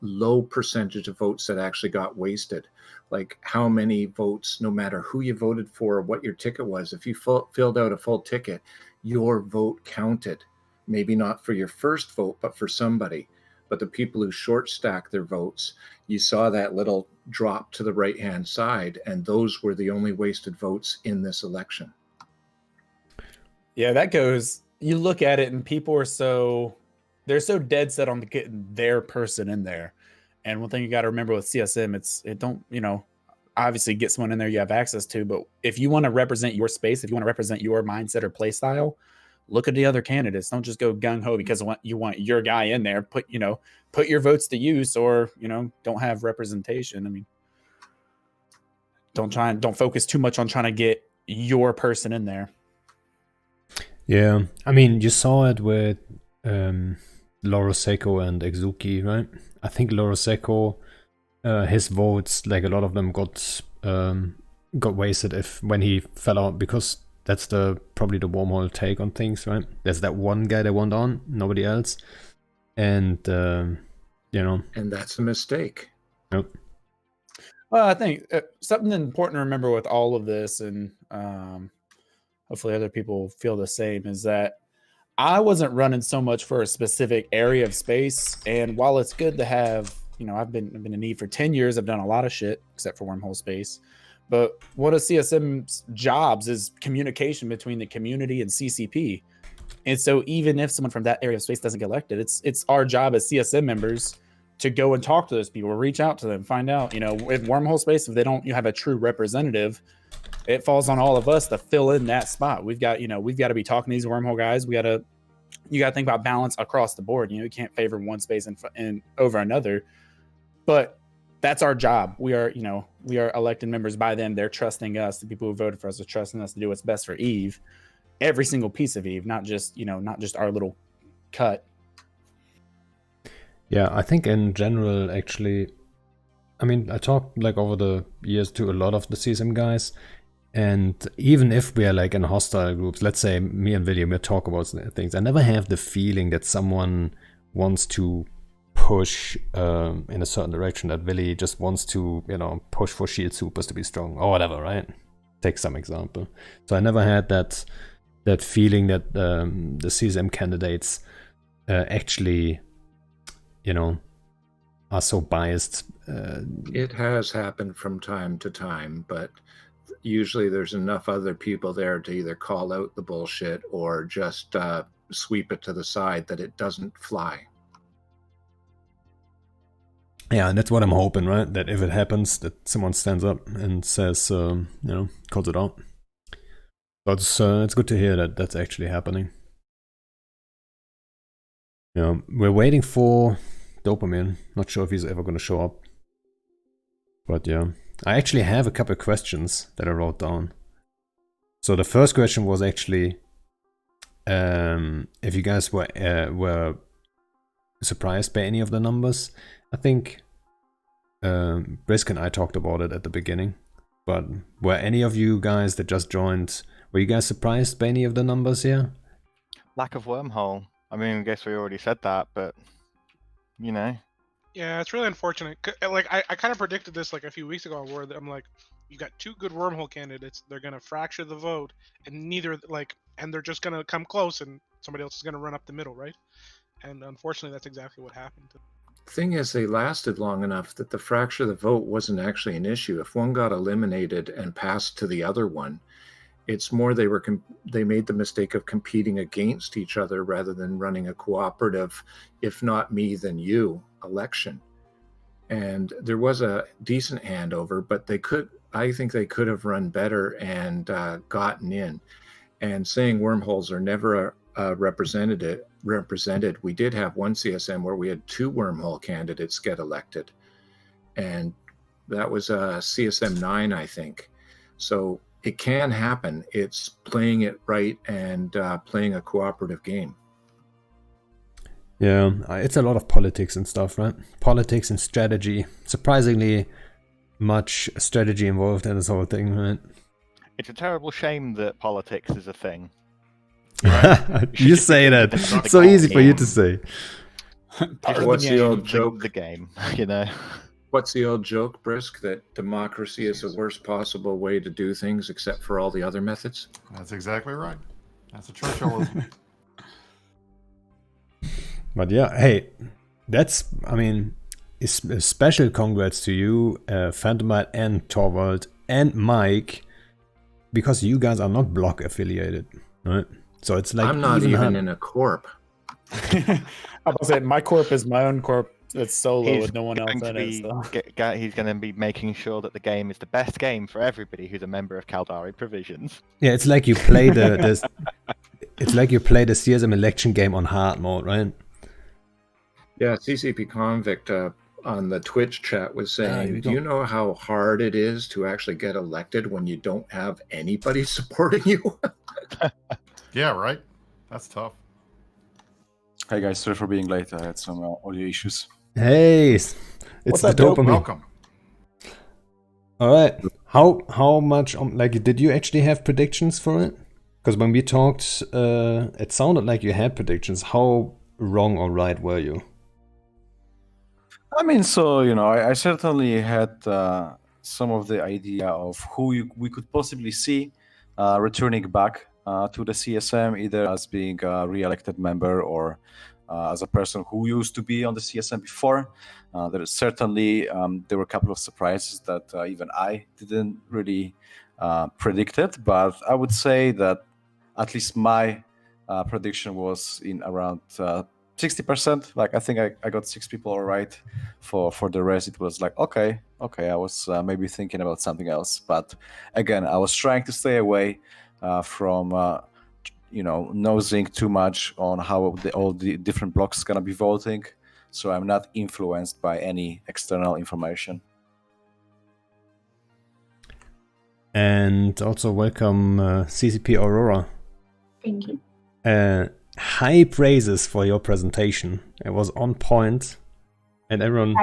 low percentage of votes that actually got wasted. Like how many votes, no matter who you voted for, what your ticket was, if you filled out a full ticket, your vote counted. Maybe not for your first vote, but for somebody. But the people who short stack their votes, you saw that little drop to the right-hand side, and those were the only wasted votes in this election. Yeah, that goes, you look at it and people are they're so dead set on getting their person in there. And one thing you got to remember with CSM, it don't, obviously get someone in there you have access to, but if you want to represent your space, if you want to represent your mindset or play style, look at the other candidates. Don't just go gung-ho because you want your guy in there. Put your votes to use, or don't have representation. I mean, don't focus too much on trying to get your person in there. Yeah, I mean, you saw it with Loroseko and Exuki, right? I think Loroseko, his votes, like a lot of them got wasted when he fell out, because that's probably the wormhole take on things, right? There's that one guy that went on, nobody else, and and that's a mistake. Yep. Well, I think something important to remember with all of this, and hopefully other people feel the same, is that I wasn't running so much for a specific area of space. And while it's good to have, I've been in need for 10 years. I've done a lot of shit except for wormhole space. But one of CSM's jobs is communication between the community and CCP. And so even if someone from that area of space doesn't get elected, it's our job as CSM members to go and talk to those people, reach out to them, find out, with wormhole space, if they don't have a true representative, it falls on all of us to fill in that spot. We've got to be talking to these wormhole guys. You got to think about balance across the board. You can't favor one space and over another, but that's our job. We are elected members by them. They're trusting us. The people who voted for us are trusting us to do what's best for Eve, every single piece of Eve, not just our little cut. Yeah, I think in general, actually, I mean, I talked like over the years to a lot of the CSM guys, and even if we are like in hostile groups, let's say me and William, we talk about things, I never have the feeling that someone wants to push in a certain direction, that Willy just wants to, push for shield supers to be strong or whatever, right? Take some example. So I never had that feeling that the CSM candidates actually, are so biased. It has happened from time to time, but usually there's enough other people there to either call out the bullshit or just sweep it to the side that it doesn't fly. Yeah, and that's what I'm hoping, right? That if it happens, that someone stands up and says, calls it out. But it's good to hear that that's actually happening. Yeah, we're waiting for Dopamine. Not sure if he's ever going to show up. But yeah, I actually have a couple of questions that I wrote down. So the first question was actually if you guys were surprised by any of the numbers. I think Brisk and I talked about it at the beginning. But were any of you guys that just joined, were you guys surprised by any of the numbers here? Lack of wormhole. I mean, I guess we already said that, but Yeah, it's really unfortunate. Like I kind of predicted this like a few weeks ago, where I'm like, you got two good wormhole candidates. They're gonna fracture the vote, and neither, like, and they're just gonna come close, and somebody else is gonna run up the middle, right? And unfortunately, that's exactly what happened. Thing is, they lasted long enough that the fracture of the vote wasn't actually an issue. If one got eliminated and passed to the other one, it's more they made the mistake of competing against each other rather than running a cooperative, if not me, then you election. And there was a decent handover, but I think they could have run better and gotten in. And saying wormholes are never represented. We did have one CSM where we had 2 wormhole candidates get elected, and that was a CSM 9, I think. So it can happen. It's playing it right and playing a cooperative game. Yeah, it's a lot of politics and stuff, right? Politics and strategy. Surprisingly much strategy involved in this whole thing, right? It's a terrible shame that politics is a thing. You say that. It's so easy for you to say. What's the old joke? The game, you know. What's the old joke, Brisk? That democracy is the worst possible way to do things, except for all the other methods. That's exactly right. That's a Churchillism. But yeah, hey, I mean, a special congrats to you, Phantomite and Torvald and Mike, because you guys are not block affiliated, right? So it's like I'm not even in a corp. I was saying my corp is my own corp. It's solo with no one else in it. So. He's going to be making sure that the game is the best game for everybody who's a member of Caldari Provisions. Yeah, it's like you play it's like you play the CSM election game on hard mode, right? Yeah, CCP Convict on the Twitch chat was saying, do you know how hard it is to actually get elected when you don't have anybody supporting you? Yeah, right? That's tough. Hey guys, sorry for being late. I had some audio issues. Hey, it's the dopamine. Welcome. All right. How much? Did you actually have predictions for it? Because when we talked, it sounded like you had predictions. How wrong or right were you? I mean, so, I certainly had some of the idea of who we could possibly see returning back to the CSM, either as being a re-elected member or as a person who used to be on the CSM before. There were a couple of surprises that even I didn't really predict it, but I would say that at least my prediction was in around 60%. Like, I think I got 6 people all right. For the rest, it was like, okay, I was maybe thinking about something else. But again, I was trying to stay away from nosing too much on how all the different blocks gonna be voting, so I'm not influenced by any external information. And also welcome CCP Aurora. Thank you. High praises for your presentation. It was on point, and everyone,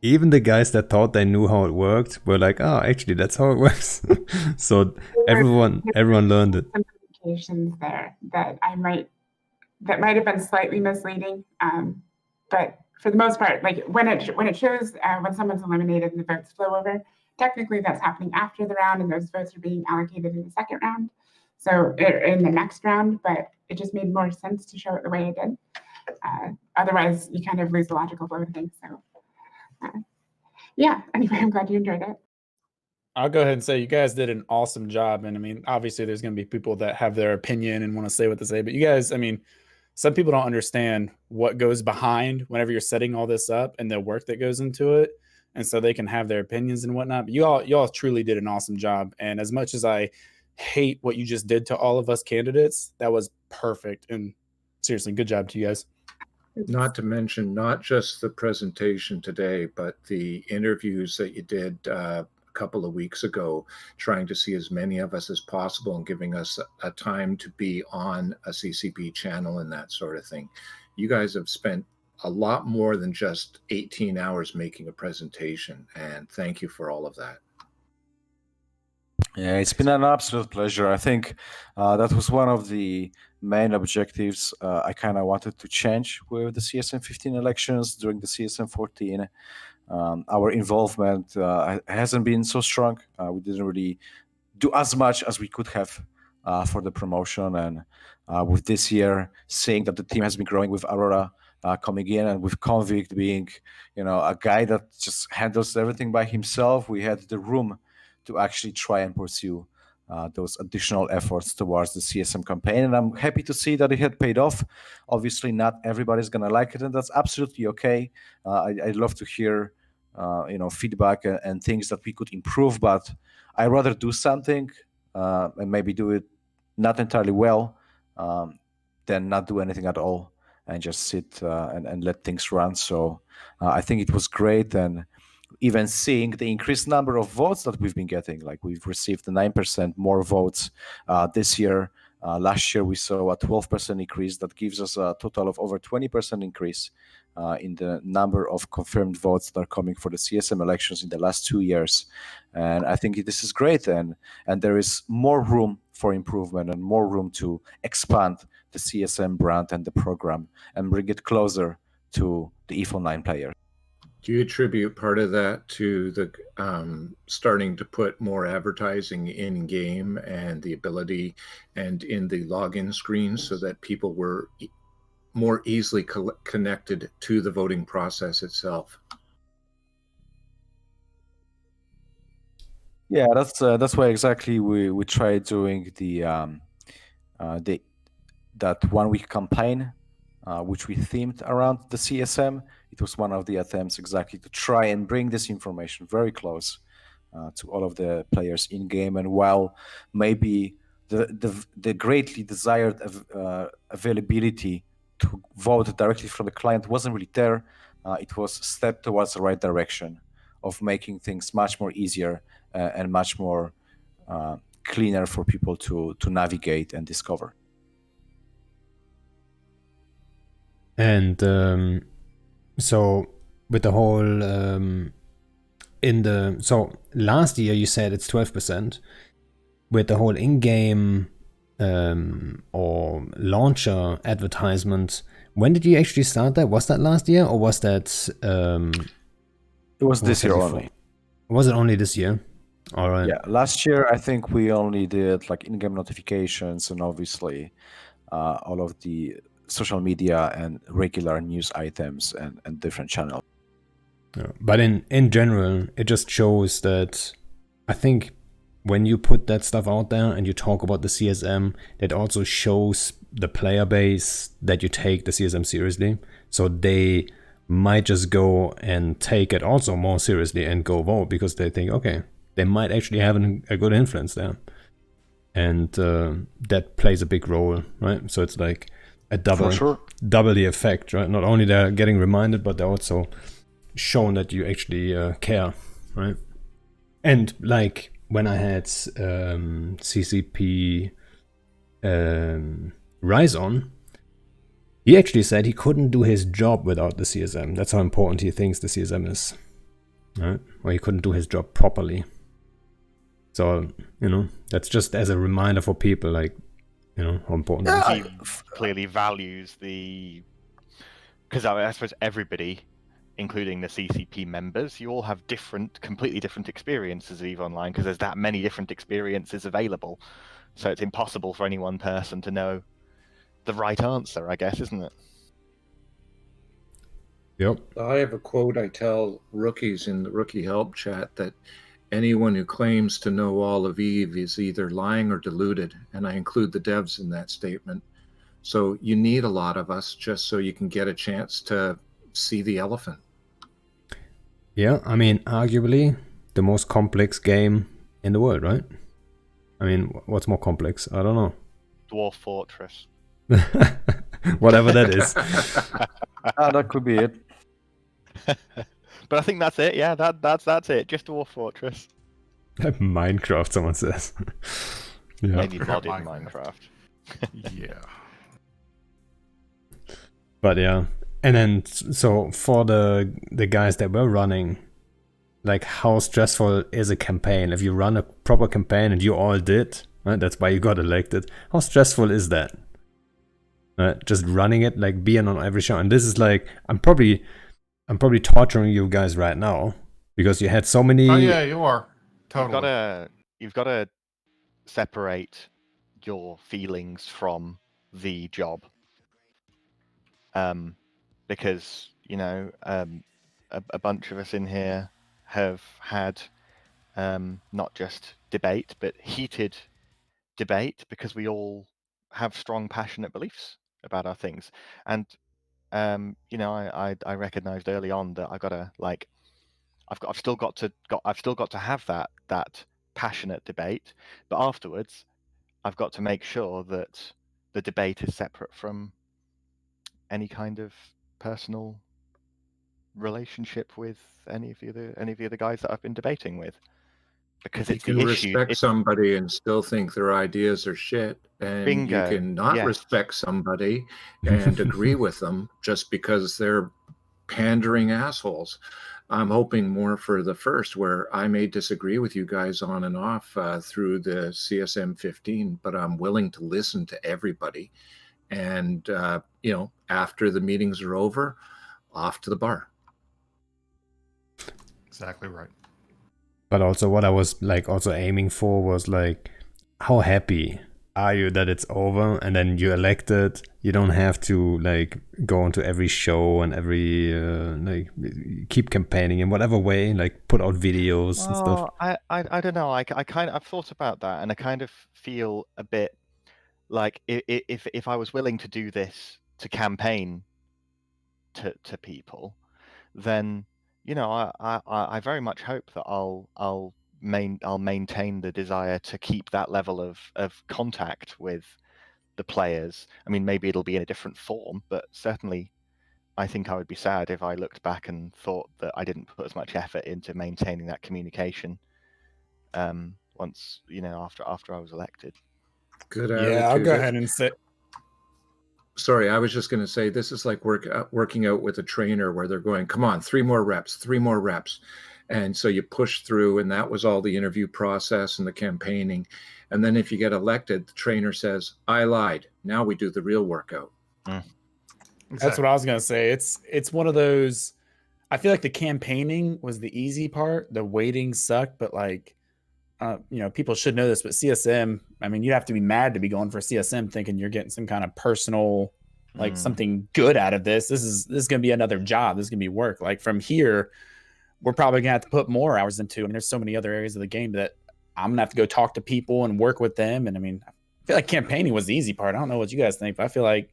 even the guys that thought they knew how it worked, were like, "Oh, actually, that's how it works." So everyone learned it. Some there that might have been slightly misleading, but for the most part, like when it shows when someone's eliminated and the votes flow over, technically that's happening after the round, and those votes are being allocated in the second round. So in the next round, but it just made more sense to show it the way it did. Otherwise, you kind of lose the logical flow of things. So, yeah. Anyway, I'm glad you enjoyed it. I'll go ahead and say you guys did an awesome job. And I mean, obviously, there's going to be people that have their opinion and want to say what they say. But you guys, I mean, some people don't understand what goes behind whenever you're setting all this up and the work that goes into it. And so they can have their opinions and whatnot. But you all truly did an awesome job. And as much as I hate what you just did to all of us candidates, that was perfect. And seriously, good job to you guys. Not to mention, not just the presentation today, but the interviews that you did a couple of weeks ago, trying to see as many of us as possible and giving us a time to be on a CCP channel and that sort of thing. You guys have spent a lot more than just 18 hours making a presentation, and thank you for all of that. Yeah, it's been an absolute pleasure. I think that was one of the main objectives I kind of wanted to change with the CSM 15 elections during the CSM 14. Our involvement hasn't been so strong. We didn't really do as much as we could have for the promotion. And with this year, seeing that the team has been growing with Aurora coming in, and with Convict being, a guy that just handles everything by himself, we had the room to actually try and pursue those additional efforts towards the CSM campaign. And I'm happy to see that it had paid off. Obviously, not everybody's going to like it, and that's absolutely okay. I'd love to hear, feedback and things that we could improve, but I'd rather do something and maybe do it not entirely well than not do anything at all and just sit and let things run. So I think it was great. And even seeing the increased number of votes that we've been getting, like we've received 9% more votes this year. Last year we saw a 12% increase. That gives us a total of over 20% increase in the number of confirmed votes that are coming for the CSM elections in the last 2 years. And I think this is great. And there is more room for improvement and more room to expand the CSM brand and the program and bring it closer to the EVE Online players. Do you attribute part of that to the starting to put more advertising in game and the ability and in the login screens so that people were more easily connected to the voting process itself? Yeah, that's why exactly we tried doing that 1 week campaign, which we themed around the CSM. It was one of the attempts exactly to try and bring this information very close to all of the players in game. And while maybe the greatly desired availability to vote directly from the client wasn't really there, it was a step towards the right direction of making things much more easier and much more cleaner for people to navigate and discover. And so with the whole so last year you said it's 12%. With the whole in-game or launcher advertisement, when did you actually start that? Was that last year or was that it was this year only. Was it only this year? All right. Yeah, last year I think we only did like in-game notifications and obviously all of the social media and regular news items and different channels. Yeah. But in general, it just shows that I think when you put that stuff out there and you talk about the CSM, that also shows the player base that you take the CSM seriously. So they might just go and take it also more seriously and go vote because they think, okay, they might actually have a good influence there. And that plays a big role, right? So it's like a double the effect, right? Not only they're getting reminded, but they're also shown that you actually care, right? And like when I had CCP Rise on, he actually said he couldn't do his job without the CSM. That's how important he thinks the CSM is, right? Or he couldn't do his job properly. So, that's just as a reminder for people, like, how important it is. He clearly values because I suppose everybody, including the CCP members, you all have completely different experiences of EVE Online because there's that many different experiences available. So it's impossible for any one person to know the right answer, I guess, isn't it? Yep. I have a quote I tell rookies in the rookie help chat that anyone who claims to know all of EVE is either lying or deluded, and I include the devs in that statement. So you need a lot of us just so you can get a chance to see the elephant. Yeah, I mean, arguably the most complex game in the world, right? I mean, what's more complex? I don't know. Dwarf Fortress. Whatever that is. That could be it. But I think that's it. Yeah, that's it. Just Dwarf Fortress. Minecraft, someone says. Yeah. Maybe modded Minecraft. Yeah. But yeah. And then, so for the guys that were running, like how stressful is a campaign? If you run a proper campaign and you all did, right? That's why you got elected. How stressful is that? Just running it, like being on every show. And this is like, I'm probably torturing you guys right now because you had so many. Oh yeah, you are. Totally. You've got to separate your feelings from the job. Because a bunch of us in here have had not just debate but heated debate because we all have strong, passionate beliefs about our things. And I recognized early on that I've still got to have that passionate debate, but afterwards I've got to make sure that the debate is separate from any kind of personal relationship with any of the other guys that I've been debating with, because You it's the can issue. respect It's somebody and still think their ideas are shit, and you bingo. can not Yes. respect somebody and agree with them just because they're pandering assholes. I'm hoping more for the first, where I may disagree with you guys on and off through the CSM 15, but I'm willing to listen to everybody. And, after the meetings are over, off to the bar. Exactly right. But also what I was like also aiming for was like, how happy are you that it's over and then you're elected? You don't have to like go into every show and every like keep campaigning in whatever way, like put out videos and stuff. I don't know. I've thought about that, and I kind of feel a bit like if I was willing to do this to campaign to people, then I very much hope that I'll maintain the desire to keep that level of contact with the players. I mean, maybe it'll be in a different form, but certainly I think I would be sad if I looked back and thought that I didn't put as much effort into maintaining that communication once, after I was elected. Good attitude. Yeah, I'll go ahead and say. Sorry, I was just going to say this is like working out with a trainer where they're going, come on, 3 more reps. And so you push through, and that was all the interview process and the campaigning. And then if you get elected, the trainer says, I lied. Now we do the real workout. That's what I was gonna say. It's one of those. I feel like the campaigning was the easy part. The waiting sucked, but like, people should know this. But CSM, I mean, you have to be mad to be going for CSM, thinking you're getting some kind of personal, like something good out of this. This is gonna be another job. This is gonna be work. Like from here, we're probably gonna have to put more hours into. I mean, there's so many other areas of the game that I'm gonna have to go talk to people and work with them. And I mean, I feel like campaigning was the easy part. I don't know what you guys think, but I feel like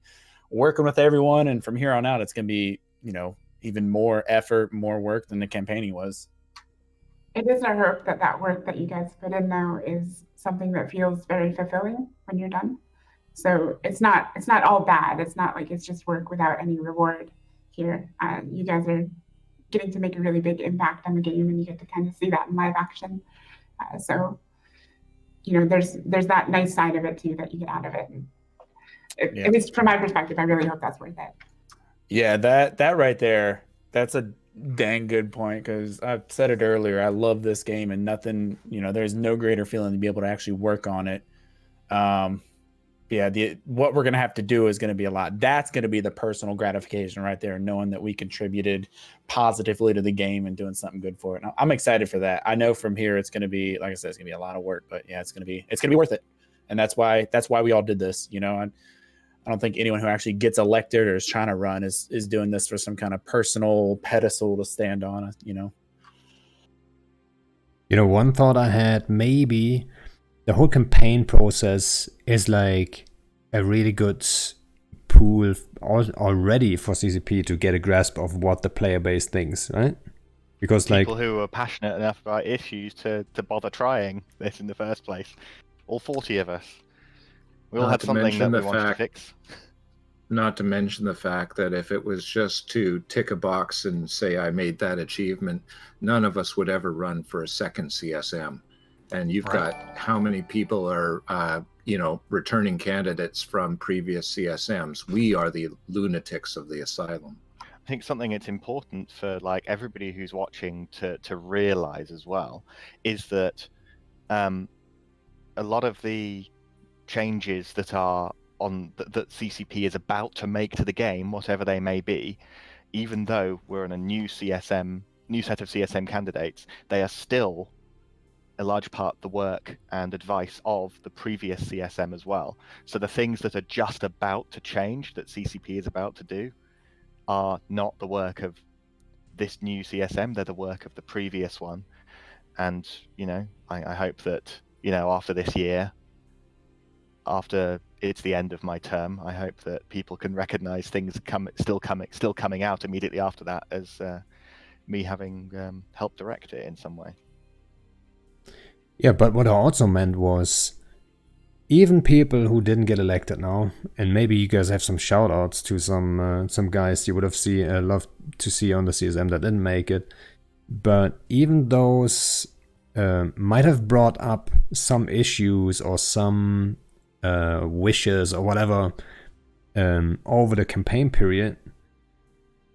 working with everyone, and from here on out, it's going to be, even more effort, more work than the campaigning was. It is our hope that that work that you guys put in now is something that feels very fulfilling when you're done. So it's not all bad. It's not like it's just work without any reward here. You guys are getting to make a really big impact on the game, and you get to kind of see that in live action. So there's that nice side of it too that you get out of it. And at least from my perspective, I really hope that's worth it. Yeah, that right there, that's a dang good point, because I've said it earlier. I love this game, and nothing, there's no greater feeling to be able to actually work on it. What we're gonna have to do is gonna be a lot. That's gonna be the personal gratification right there, knowing that we contributed positively to the game and doing something good for it. And I'm excited for that. I know from here it's gonna be, like I said, it's gonna be a lot of work, but yeah, it's gonna be worth it. And that's why we all did this. I don't think anyone who actually gets elected or is trying to run is doing this for some kind of personal pedestal to stand on. One thought I had, maybe the whole campaign process is like a really good pool already for CCP to get a grasp of what the player base thinks, right? Because people who are passionate enough about issues to bother trying this in the first place, all 40 of us, we all had something that we wanted to fix. Not to mention the fact that if it was just to tick a box and say I made that achievement, none of us would ever run for a second CSM. And you've got how many people are, returning candidates from previous CSMs. We are the lunatics of the asylum. I think something that's important for like everybody who's watching to realize as well is that a lot of the changes that are that CCP is about to make to the game, whatever they may be, even though we're in a new set of CSM candidates, they are still a large part the work and advice of the previous CSM as well. So the things that are just about to change, that CCP is about to do, are not the work of this new CSM, they're the work of the previous one. And, I hope that, after this year, after it's the end of my term, I hope that people can recognize things still coming out immediately after that as me having helped direct it in some way. Yeah, but what I also meant was, even people who didn't get elected now, and maybe you guys have some shout outs to some guys you would have loved to see on the CSM that didn't make it, but even those might have brought up some issues or some wishes or whatever over the campaign period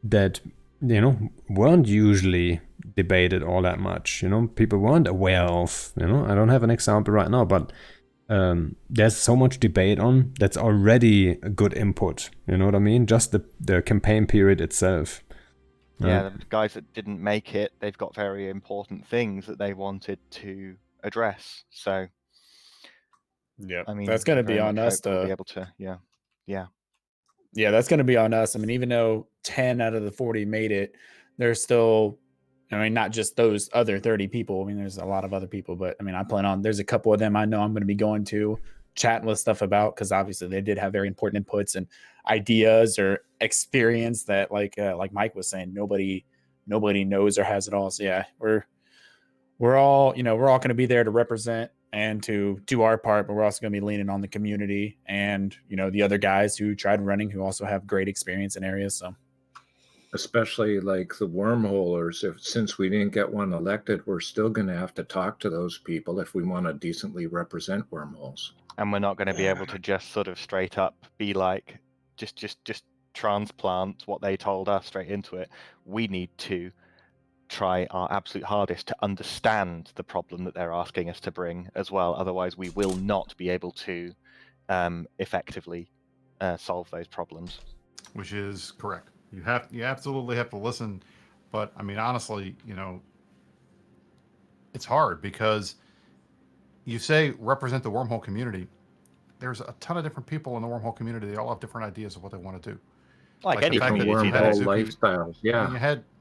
that weren't usually debated all that much. People weren't aware of. I don't have an example right now, but there's so much debate on that's already a good input. You know what I mean? Just the campaign period itself. Yeah, the guys that didn't make it, they've got very important things that they wanted to address. So, yeah, I mean, that's going to be on us to to be able to, yeah. That's going to be on us. I mean, even though 10 out of the 40 made it, there's still, not just those other 30 people. I mean, there's a lot of other people, but I mean, there's a couple of them I know I'm going to be going to chatting with stuff about, because obviously they did have very important inputs and ideas or experience that like Mike was saying, nobody knows or has it all. So yeah, we're all going to be there to represent and to do our part, but we're also going to be leaning on the community and the other guys who tried running, who also have great experience in areas. So especially like the wormholers, since we didn't get one elected, we're still going to have to talk to those people if we want to decently represent wormholes. And we're not going to be able to just sort of straight up be like, just transplant what they told us straight into it. We need to try our absolute hardest to understand the problem that they're asking us to bring as well. Otherwise, we will not be able to effectively solve those problems. Which is correct. You absolutely have to listen, but I mean, honestly, it's hard because you say represent the wormhole community. There's a ton of different people in the wormhole community. They all have different ideas of what they want to do. Like any community, wormhole lifestyles. Yeah. And you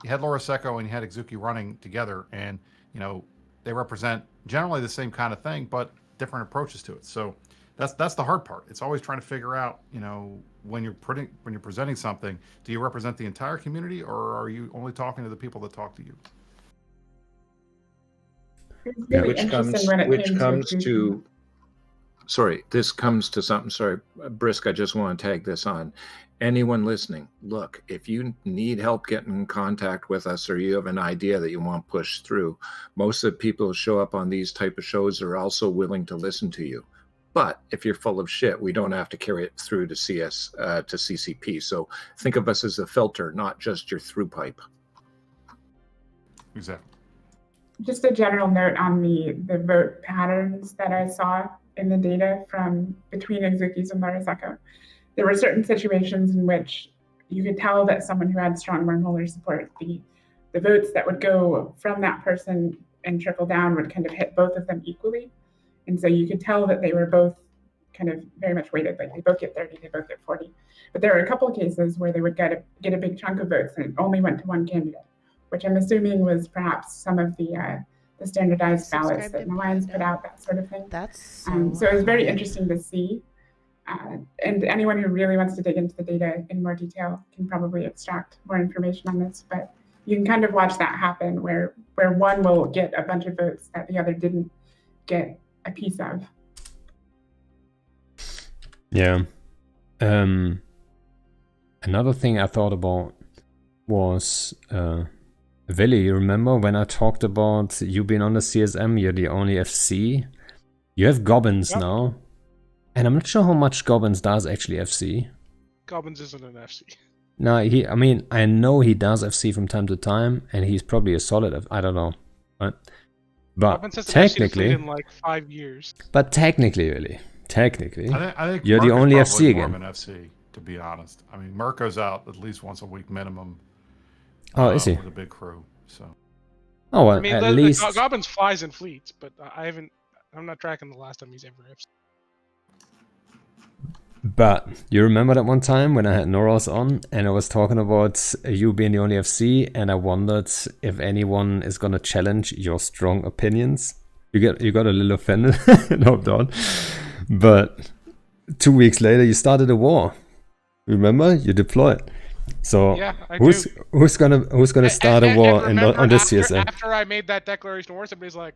had Laura Secco and you had Exuki running together, and they represent generally the same kind of thing, but different approaches to it. So that's the hard part. It's always trying to figure out, when you're presenting something, do you represent the entire community, or are you only talking to the people that talk to you? Really Which comes to something. Sorry, Brisk, I just want to tag this on. Anyone listening, look, if you need help getting in contact with us, or you have an idea that you want pushed through, most of the people who show up on these type of shows are also willing to listen to you. But if you're full of shit, we don't have to carry it through to CCP. So think of us as a filter, not just your through pipe. Exactly. Just a general note on the vote patterns that I saw in the data from between Exuki's and Laura Secco. There were certain situations in which you could tell that someone who had strong wormholer support, the votes that would go from that person and trickle down would kind of hit both of them equally. And so you could tell that they were both kind of very much weighted, like they both get 30, they both get 40. But there were a couple of cases where they would get a big chunk of votes and it only went to one candidate, which I'm assuming was perhaps some of the standardized ballots that the Alliance put out, that sort of thing. That's so it was very interesting to see. And anyone who really wants to dig into the data in more detail can probably extract more information on this, but you can kind of watch that happen where one will get a bunch of votes that the other didn't get a piece of. Yeah. Another thing I thought about was Willy, you remember when I talked about you being on the CSM, you're the only FC? You have Gobbins now. And I'm not sure how much Gobbins does actually FC. Gobbins isn't an FC. No, I know he does FC from time to time, and he's probably a solid, I don't know. But technically, in like 5 years. But technically, really, I think you're Mirko's the only probably FC more again. of an FC, to be honest. I mean, Mirko's out at least once a week minimum. Oh, is he? With a big crew, so. Oh well, I mean, at the least. Goblins flies in fleets, but I'm not tracking the last time he's ever. But you remember that one time when I had Noros on and I was talking about you being the only FC, and I wondered if anyone is gonna challenge your strong opinions. You got a little offended, no doubt. But 2 weeks later, you started a war. Remember, you deployed. So Yeah, I who's do. gonna start a war and on this after, CSM? after I made that declaration of war, somebody's like,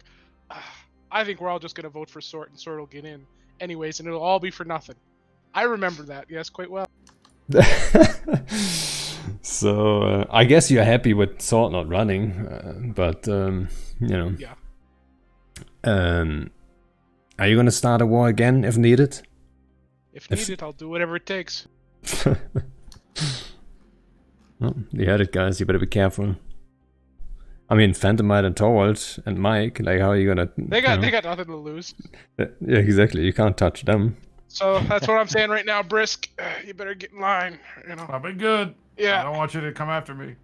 I think we're all just gonna vote for Sort, and Sort will get in anyways, and it'll all be for nothing. I remember that, yes, quite well. So I guess you're happy with Sword not running, but you know. Yeah. Are you gonna start a war again if needed? If needed, I'll do whatever it takes. Well, you heard it, guys. You better be careful. I mean, Phantomite and Torvald and Mike. Like, how are you gonna? They got nothing to lose. Yeah, exactly. You can't touch them. So that's what I'm saying right now, Brisk. You better get in line. You know. I'll be good. Yeah. I don't want you to come after me.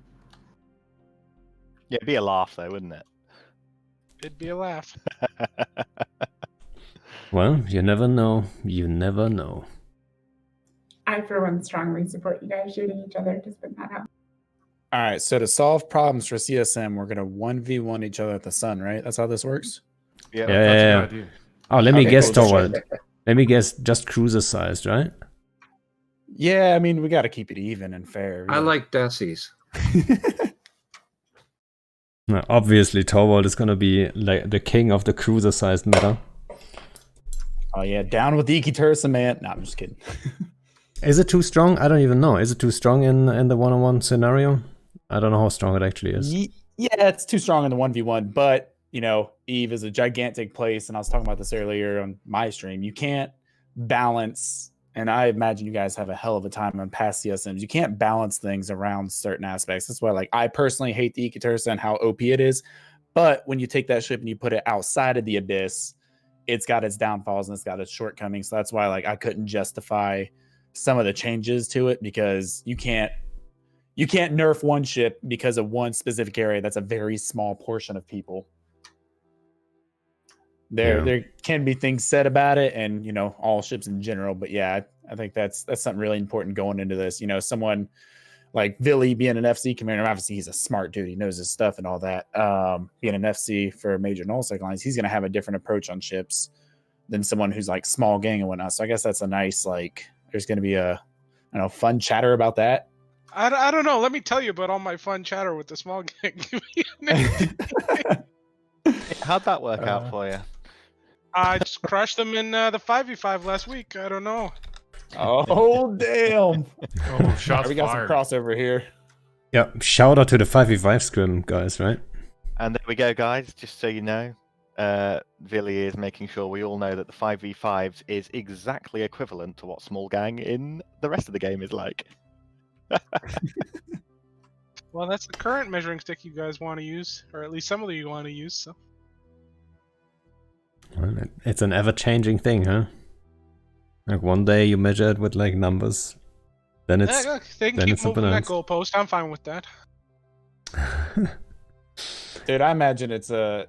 Yeah, it'd be a laugh though, wouldn't it? It'd be a laugh. Well, you never know. You never know. I, for one, strongly support you guys shooting each other. Just putting that out. All right, so to solve problems for CSM, we're gonna 1v1 each other at the sun, right? That's how this works? Yeah. That's a good idea. Oh, let me Okay, guess, cool. Torvald. Let me guess, just cruiser sized, right? Yeah, I mean, we got to keep it even and fair. I like Desi's. No, obviously, Torvald is gonna be like the king of the cruiser sized meta. Oh yeah, down with the Ikitursa, man. No, I'm just kidding. Is it too strong? I don't even know. Is it too strong in the 1-on-1 scenario? I don't know how strong it actually is. Yeah, it's too strong in the 1v1, but you know, Eve is a gigantic place, and I was talking about this earlier on my stream. You can't balance, and I imagine you guys have a hell of a time on past CSMs. You can't balance things around certain aspects. That's why, like, I personally hate the Ikitursa and how OP it is. But when you take that ship and you put it outside of the abyss, it's got its downfalls and it's got its shortcomings. So that's why, like, I couldn't justify some of the changes to it, because you can't nerf one ship because of one specific area. That's a very small portion of people. There can be things said about it, and you know, all ships in general. But yeah, I think that's something really important going into this. You know, someone like Billy being an FC commander, obviously he's a smart dude. He knows his stuff and all that. Being an FC for major nullsec lines, he's going to have a different approach on ships than someone who's like small gang and whatnot. So I guess that's a nice, like, there's going to be a, I don't know, fun chatter about that. I don't know. Let me tell you about all my fun chatter with the small gang. How'd that work out for you? I just crushed them in the 5v5 last week. I don't know. Oh, damn. Oh, shots We got fired. some crossover here. Yeah, shout out to the 5v5 scrim guys, right? And there we go, guys. Just so you know, Villy is making sure we all know that the 5v5s is exactly equivalent to what small gang in the rest of the game is like. Well, that's the current measuring stick you guys want to use, or at least some of you want to use. So. Well, it's an ever-changing thing, huh? Like one day you measure it with like numbers, then it's Yeah, they can then keep it's something moving that else. goalpost. I'm fine with that. Dude, I imagine it's I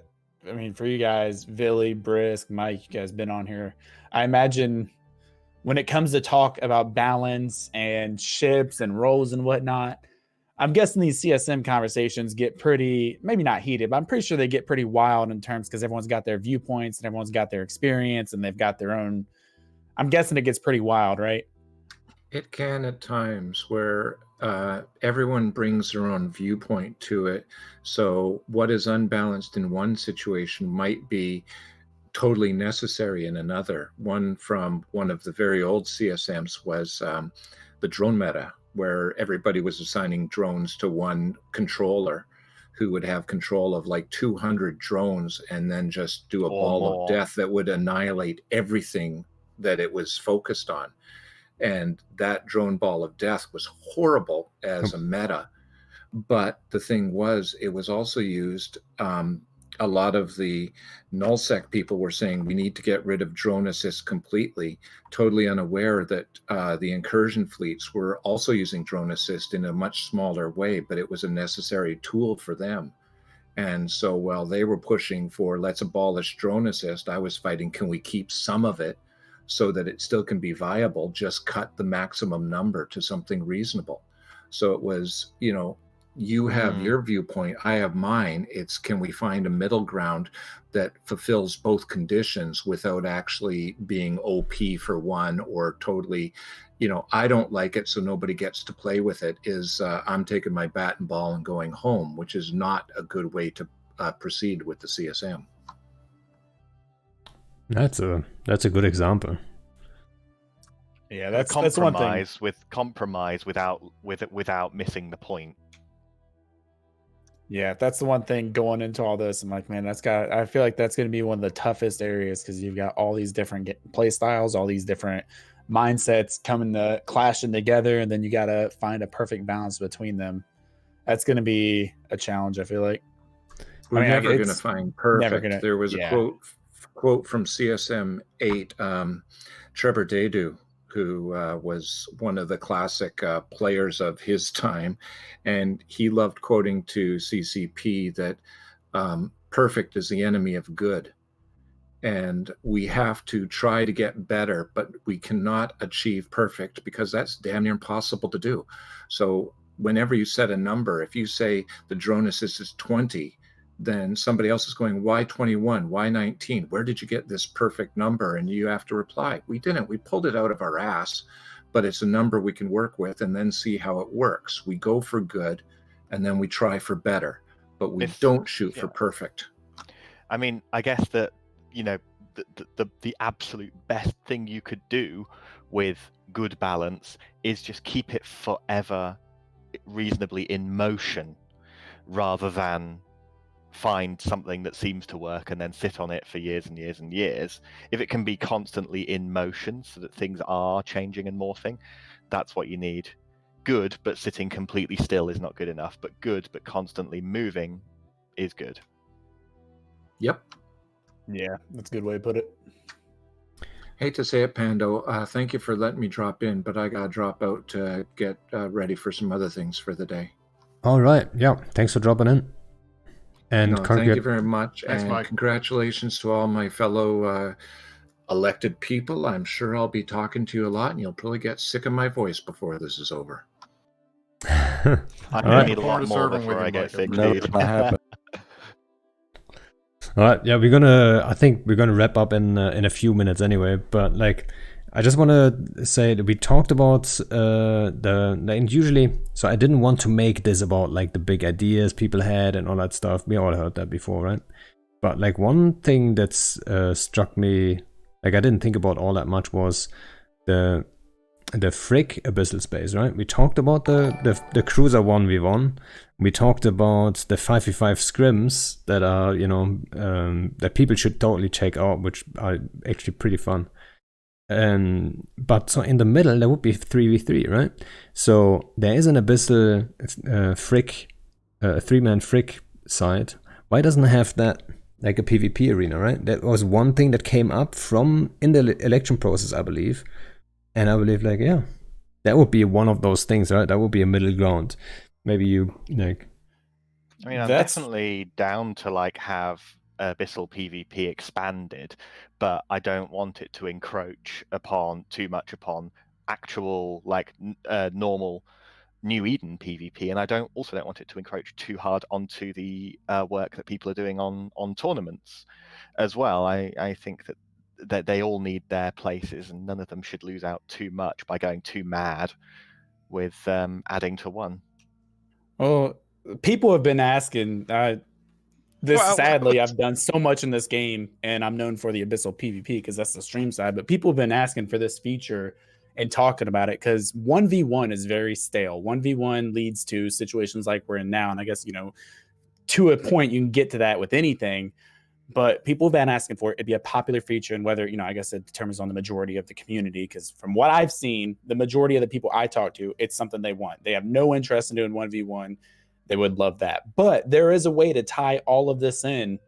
mean, for you guys, Villy, Brisk, Mike, you guys been on here. I imagine when it comes to talk about balance and ships and roles and whatnot, I'm guessing these CSM conversations get pretty, maybe not heated, but I'm pretty sure they get pretty wild in terms, because everyone's got their viewpoints and everyone's got their experience and they've got their own. I'm guessing it gets pretty wild, right? It can at times, where everyone brings their own viewpoint to it. So what is unbalanced in one situation might be totally necessary in another. One from one of the very old CSMs was the drone meta, where everybody was assigning drones to one controller who would have control of like 200 drones and then just do a ball of death that would annihilate everything that it was focused on. And that drone ball of death was horrible as a meta. But the thing was, it was also used, a lot of the nullsec people were saying we need to get rid of drone assist completely, totally unaware that the incursion fleets were also using drone assist in a much smaller way, but it was a necessary tool for them. And so while they were pushing for let's abolish drone assist, I was fighting, can we keep some of it so that it still can be viable? Just cut the maximum number to something reasonable. So it was, you have your viewpoint, I have mine. It's, can we find a middle ground that fulfills both conditions without actually being OP for one or totally, I don't like it, so nobody gets to play with it, is I'm taking my bat and ball and going home, which is not a good way to proceed with the CSM. That's a good example. Yeah, that's one thing. Compromise without missing the point. Yeah, that's the one thing going into all this. I'm like, man, I feel like that's going to be one of the toughest areas because you've got all these different play styles, all these different mindsets clashing together, and then you got to find a perfect balance between them. That's going to be a challenge, I feel like. We're never going to find perfect. There was a quote from CSM 8, Trevor Dadu, who was one of the classic players of his time. And he loved quoting to CCP that perfect is the enemy of good. And we have to try to get better, but we cannot achieve perfect because that's damn near impossible to do. So whenever you set a number, if you say the drone assist is 20, then somebody else is going, why 21? Why 19? Where did you get this perfect number? And you have to reply, we didn't. We pulled it out of our ass, but it's a number we can work with and then see how it works. We go for good and then we try for better, but we don't shoot for perfect. I mean, I guess that, the absolute best thing you could do with good balance is just keep it forever reasonably in motion rather than find something that seems to work and then sit on it for years and years and years. If it can be constantly in motion so that things are changing and morphing, that's what you need. Good, but sitting completely still is not good enough, but good, but constantly moving is good. Yep. Yeah, that's a good way to put it. Hate to say it, Pando. Thank you for letting me drop in, but I got to drop out to get ready for some other things for the day. All right. Yeah. Thanks for dropping in. And thank you very much. Thanks, and Mike. Congratulations to all my fellow elected people. I'm sure I'll be talking to you a lot, and you'll probably get sick of my voice before this is over. I'm going to need a lot more before I get sick. No, it's not happening. All right, yeah, I think we're gonna wrap up in a few minutes anyway. But I just want to say that we talked about and usually, so I didn't want to make this about the big ideas people had and all that stuff. We all heard that before, right? But one thing that's struck me, I didn't think about all that much, was the Frick Abyssal Space, right? We talked about the Cruiser 1v1. We talked about the 5v5 scrims that are, that people should totally check out, which are actually pretty fun. But so in the middle, there would be 3v3, right? So there is an Abyssal Frick, a 3-man Frick side. Why doesn't it have that like a PvP arena, right? That was one thing that came up in the election process, I believe. And I believe, that would be one of those things, right? That would be a middle ground. Maybe you, I mean, I'm definitely down to, have Abyssal PvP expanded, but I don't want it to encroach too much upon actual, normal New Eden PvP, and I don't want it to encroach too hard onto the work that people are doing on tournaments as well. I think that they all need their places, and none of them should lose out too much by going too mad with adding to one. Well, people have been asking. Sadly, I've done so much in this game, and I'm known for the Abyssal PvP because that's the stream side. But people have been asking for this feature and talking about it because 1v1 is very stale. 1v1 leads to situations like we're in now, and I guess to a point you can get to that with anything. But people have been asking for it. It'd be a popular feature, and whether, I guess it determines on the majority of the community, because from what I've seen, the majority of the people I talk to, it's something they want. They have no interest in doing 1v1. They would love that. But there is a way to tie all of this in.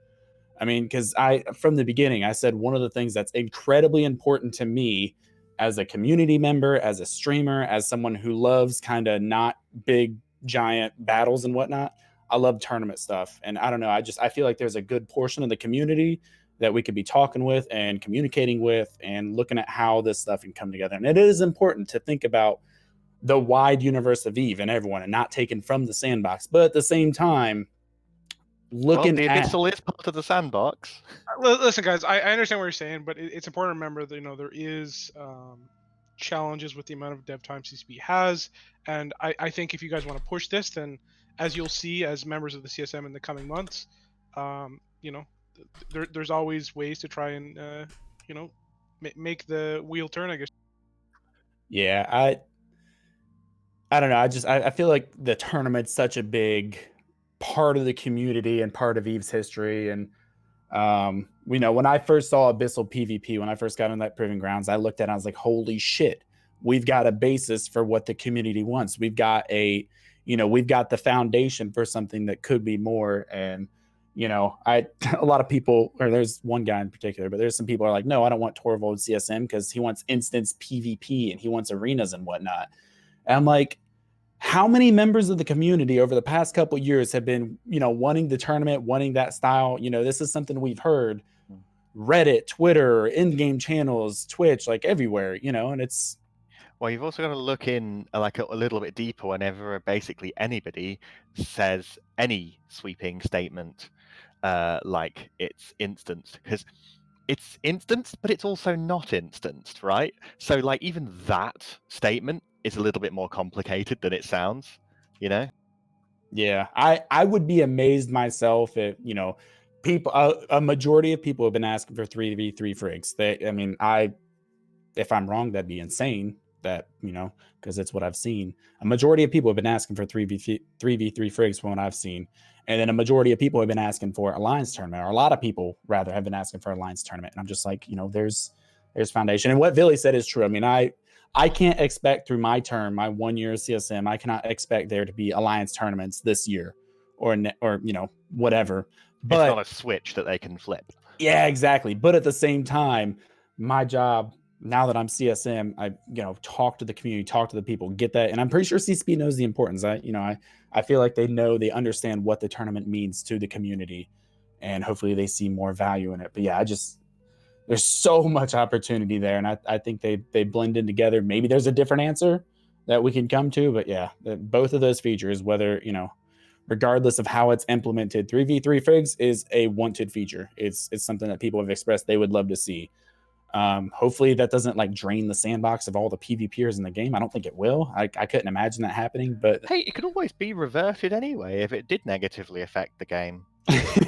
I mean, because from the beginning, I said one of the things that's incredibly important to me as a community member, as a streamer, as someone who loves kind of not big, giant battles and whatnot, I love tournament stuff. And I don't know, I feel like there's a good portion of the community that we could be talking with and communicating with and looking at how this stuff can come together. And it is important to think about the wide universe of Eve and everyone and not taken from the sandbox. But at the same time, looking the at abyssal is part of the sandbox. Listen, guys, I understand what you're saying, but it's important to remember that there is challenges with the amount of dev time CCP has, and I think if you guys want to push this, then as you'll see as members of the CSM in the coming months, there's always ways to try and make the wheel turn, I guess. Yeah, I don't know. I feel like the tournament's such a big part of the community and part of Eve's history. And when I first saw Abyssal PvP, when I first got on that Proving Grounds, I looked at it, I was like, holy shit, we've got a basis for what the community wants. We've got we've got the foundation for something that could be more. And a lot of people, or there's one guy in particular, but there's some people are like, no, I don't want Torvald CSM because he wants instance PvP and he wants arenas and whatnot. And I'm like, how many members of the community over the past couple of years have been, wanting the tournament, wanting that style? This is something we've heard Reddit, Twitter, in-game channels, Twitch, like everywhere, and it's. Well, you've also got to look in like a little bit deeper whenever basically anybody says any sweeping statement like it's instanced, because it's instanced, but it's also not instanced, right? So like even that statement is a little bit more complicated than it sounds, Yeah, I would be amazed myself if people, a majority of people have been asking for 3v3 frigs. If I'm wrong, that'd be insane. That because it's what I've seen. A majority of people have been asking for 3v3 frigs from what I've seen, and then a majority of people have been asking for Alliance tournament, or a lot of people rather have been asking for Alliance tournament. And I'm just like, there's foundation, and what Billy said is true. I mean, I can't expect through my term, my 1 year CSM, I cannot expect there to be Alliance tournaments this year or whatever. But it's not a switch that they can flip. Yeah, exactly. But at the same time, my job now that I'm CSM, I talk to the community, talk to the people, get that, and I'm pretty sure CCP knows the importance. I feel like they understand what the tournament means to the community, and hopefully they see more value in it. But yeah, there's so much opportunity there, and I think they blend in together. Maybe there's a different answer that we can come to, but yeah, both of those features, whether regardless of how it's implemented, 3v3 frigs is a wanted feature. It's something that people have expressed they would love to see. Hopefully that doesn't like drain the sandbox of all the PvPers in the game. I don't think it will. I couldn't imagine that happening, but hey, it could always be reverted anyway if it did negatively affect the game.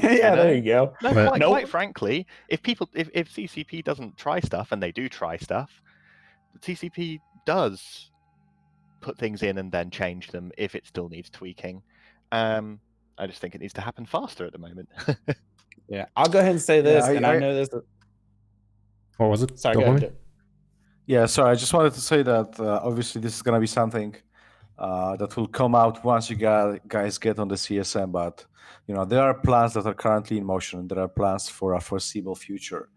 Yeah, there you go. No, quite frankly, if CCP doesn't try stuff, and they do try stuff, CCP does put things in and then change them if it still needs tweaking. I just think it needs to happen faster at the moment. Yeah, I'll go ahead and say this, I know this. What was it? Sorry, go ahead. Yeah, sorry. I just wanted to say that obviously this is going to be something that will come out once you guys get on the CSM. But there are plans that are currently in motion. There are plans for a foreseeable future.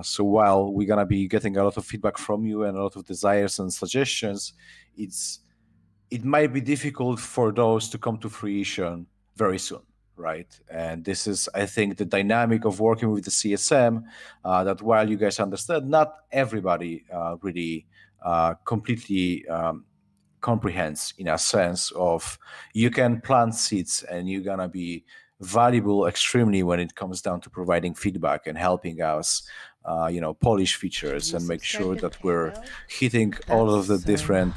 So while we're going to be getting a lot of feedback from you and a lot of desires and suggestions, it might be difficult for those to come to fruition very soon. Right. And this is, I think, the dynamic of working with the CSM, that while you guys understand, not everybody really completely comprehends, in a sense of you can plant seeds and you're going to be valuable extremely when it comes down to providing feedback and helping us polish features and make sure that we're hitting all of the different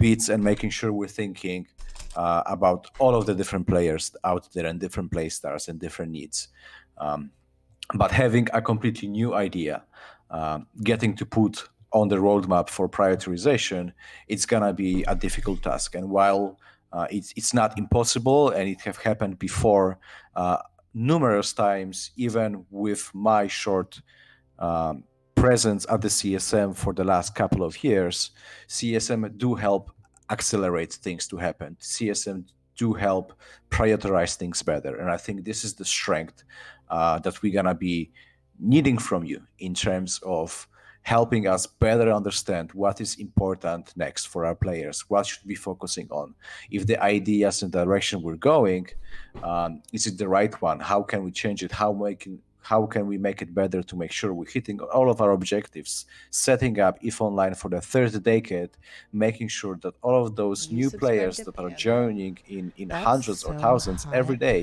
beats and making sure we're thinking about all of the different players out there and different play styles and different needs. But having a completely new idea, getting to put on the roadmap for prioritization, it's going to be a difficult task. And while it's not impossible, and it have happened before numerous times, even with my short presence at the CSM for the last couple of years, CSM do help accelerate things to happen. CSM do help prioritize things better. And I think this is the strength that we're going to be needing from you in terms of helping us better understand what is important next for our players, what should we be focusing on, if the ideas and direction we're going, is it the right one, how can we change it, how can we make it better to make sure we're hitting all of our objectives, setting up EVE Online for the third decade, making sure that all of those You new subscribe players to that are Panda? joining in That's hundreds or so thousands every hot. day,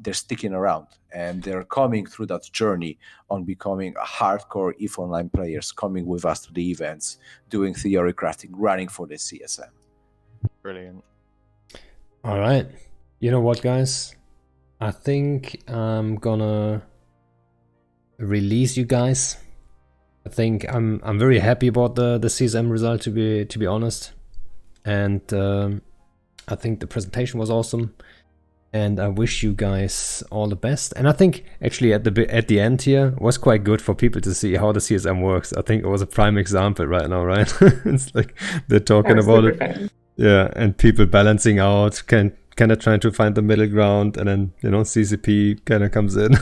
they're sticking around and they're coming through that journey on becoming a hardcore EVE Online players, coming with us to the events, doing theory crafting, running for the CSM. Brilliant. All right. You know what, guys? I think I'm gonna release you guys. I think I'm very happy about the CSM result, to be honest, and I think the presentation was awesome, and I wish you guys all the best. And I think actually at the end here was quite good for people to see how the CSM works. I think it was a prime example right now, right? It's like they're talking about it, yeah, and people balancing out, kind of trying to find the middle ground, and then CCP kind of comes in,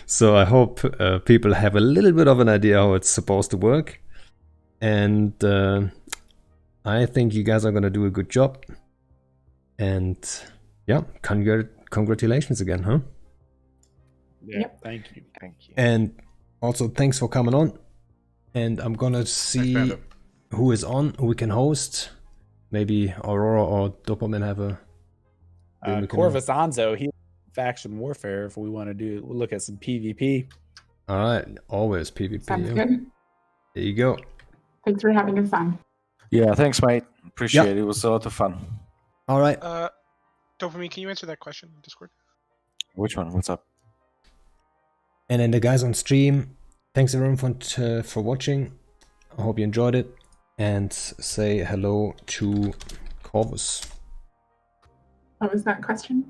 So I hope people have a little bit of an idea how it's supposed to work, and I think you guys are gonna do a good job. And yeah, congratulations again, huh? Yeah, thank you. Thank you. And also thanks for coming on. And I'm gonna see Panda. who is on, who we can host. Maybe Aurora or Dopamin have a. then we can- Corvus Anzo, he's faction warfare. If we want to we'll look at some PvP. All right, always PvP. Sounds yeah. good. There you go. Thanks for having us on. Yeah, thanks, mate. Appreciate it. It was a lot of fun. All right. Dopamine, can you answer that question in Discord? Which one? What's up? And then the guys on stream, thanks everyone for watching. I hope you enjoyed it. And say hello to Corvus. What was that question?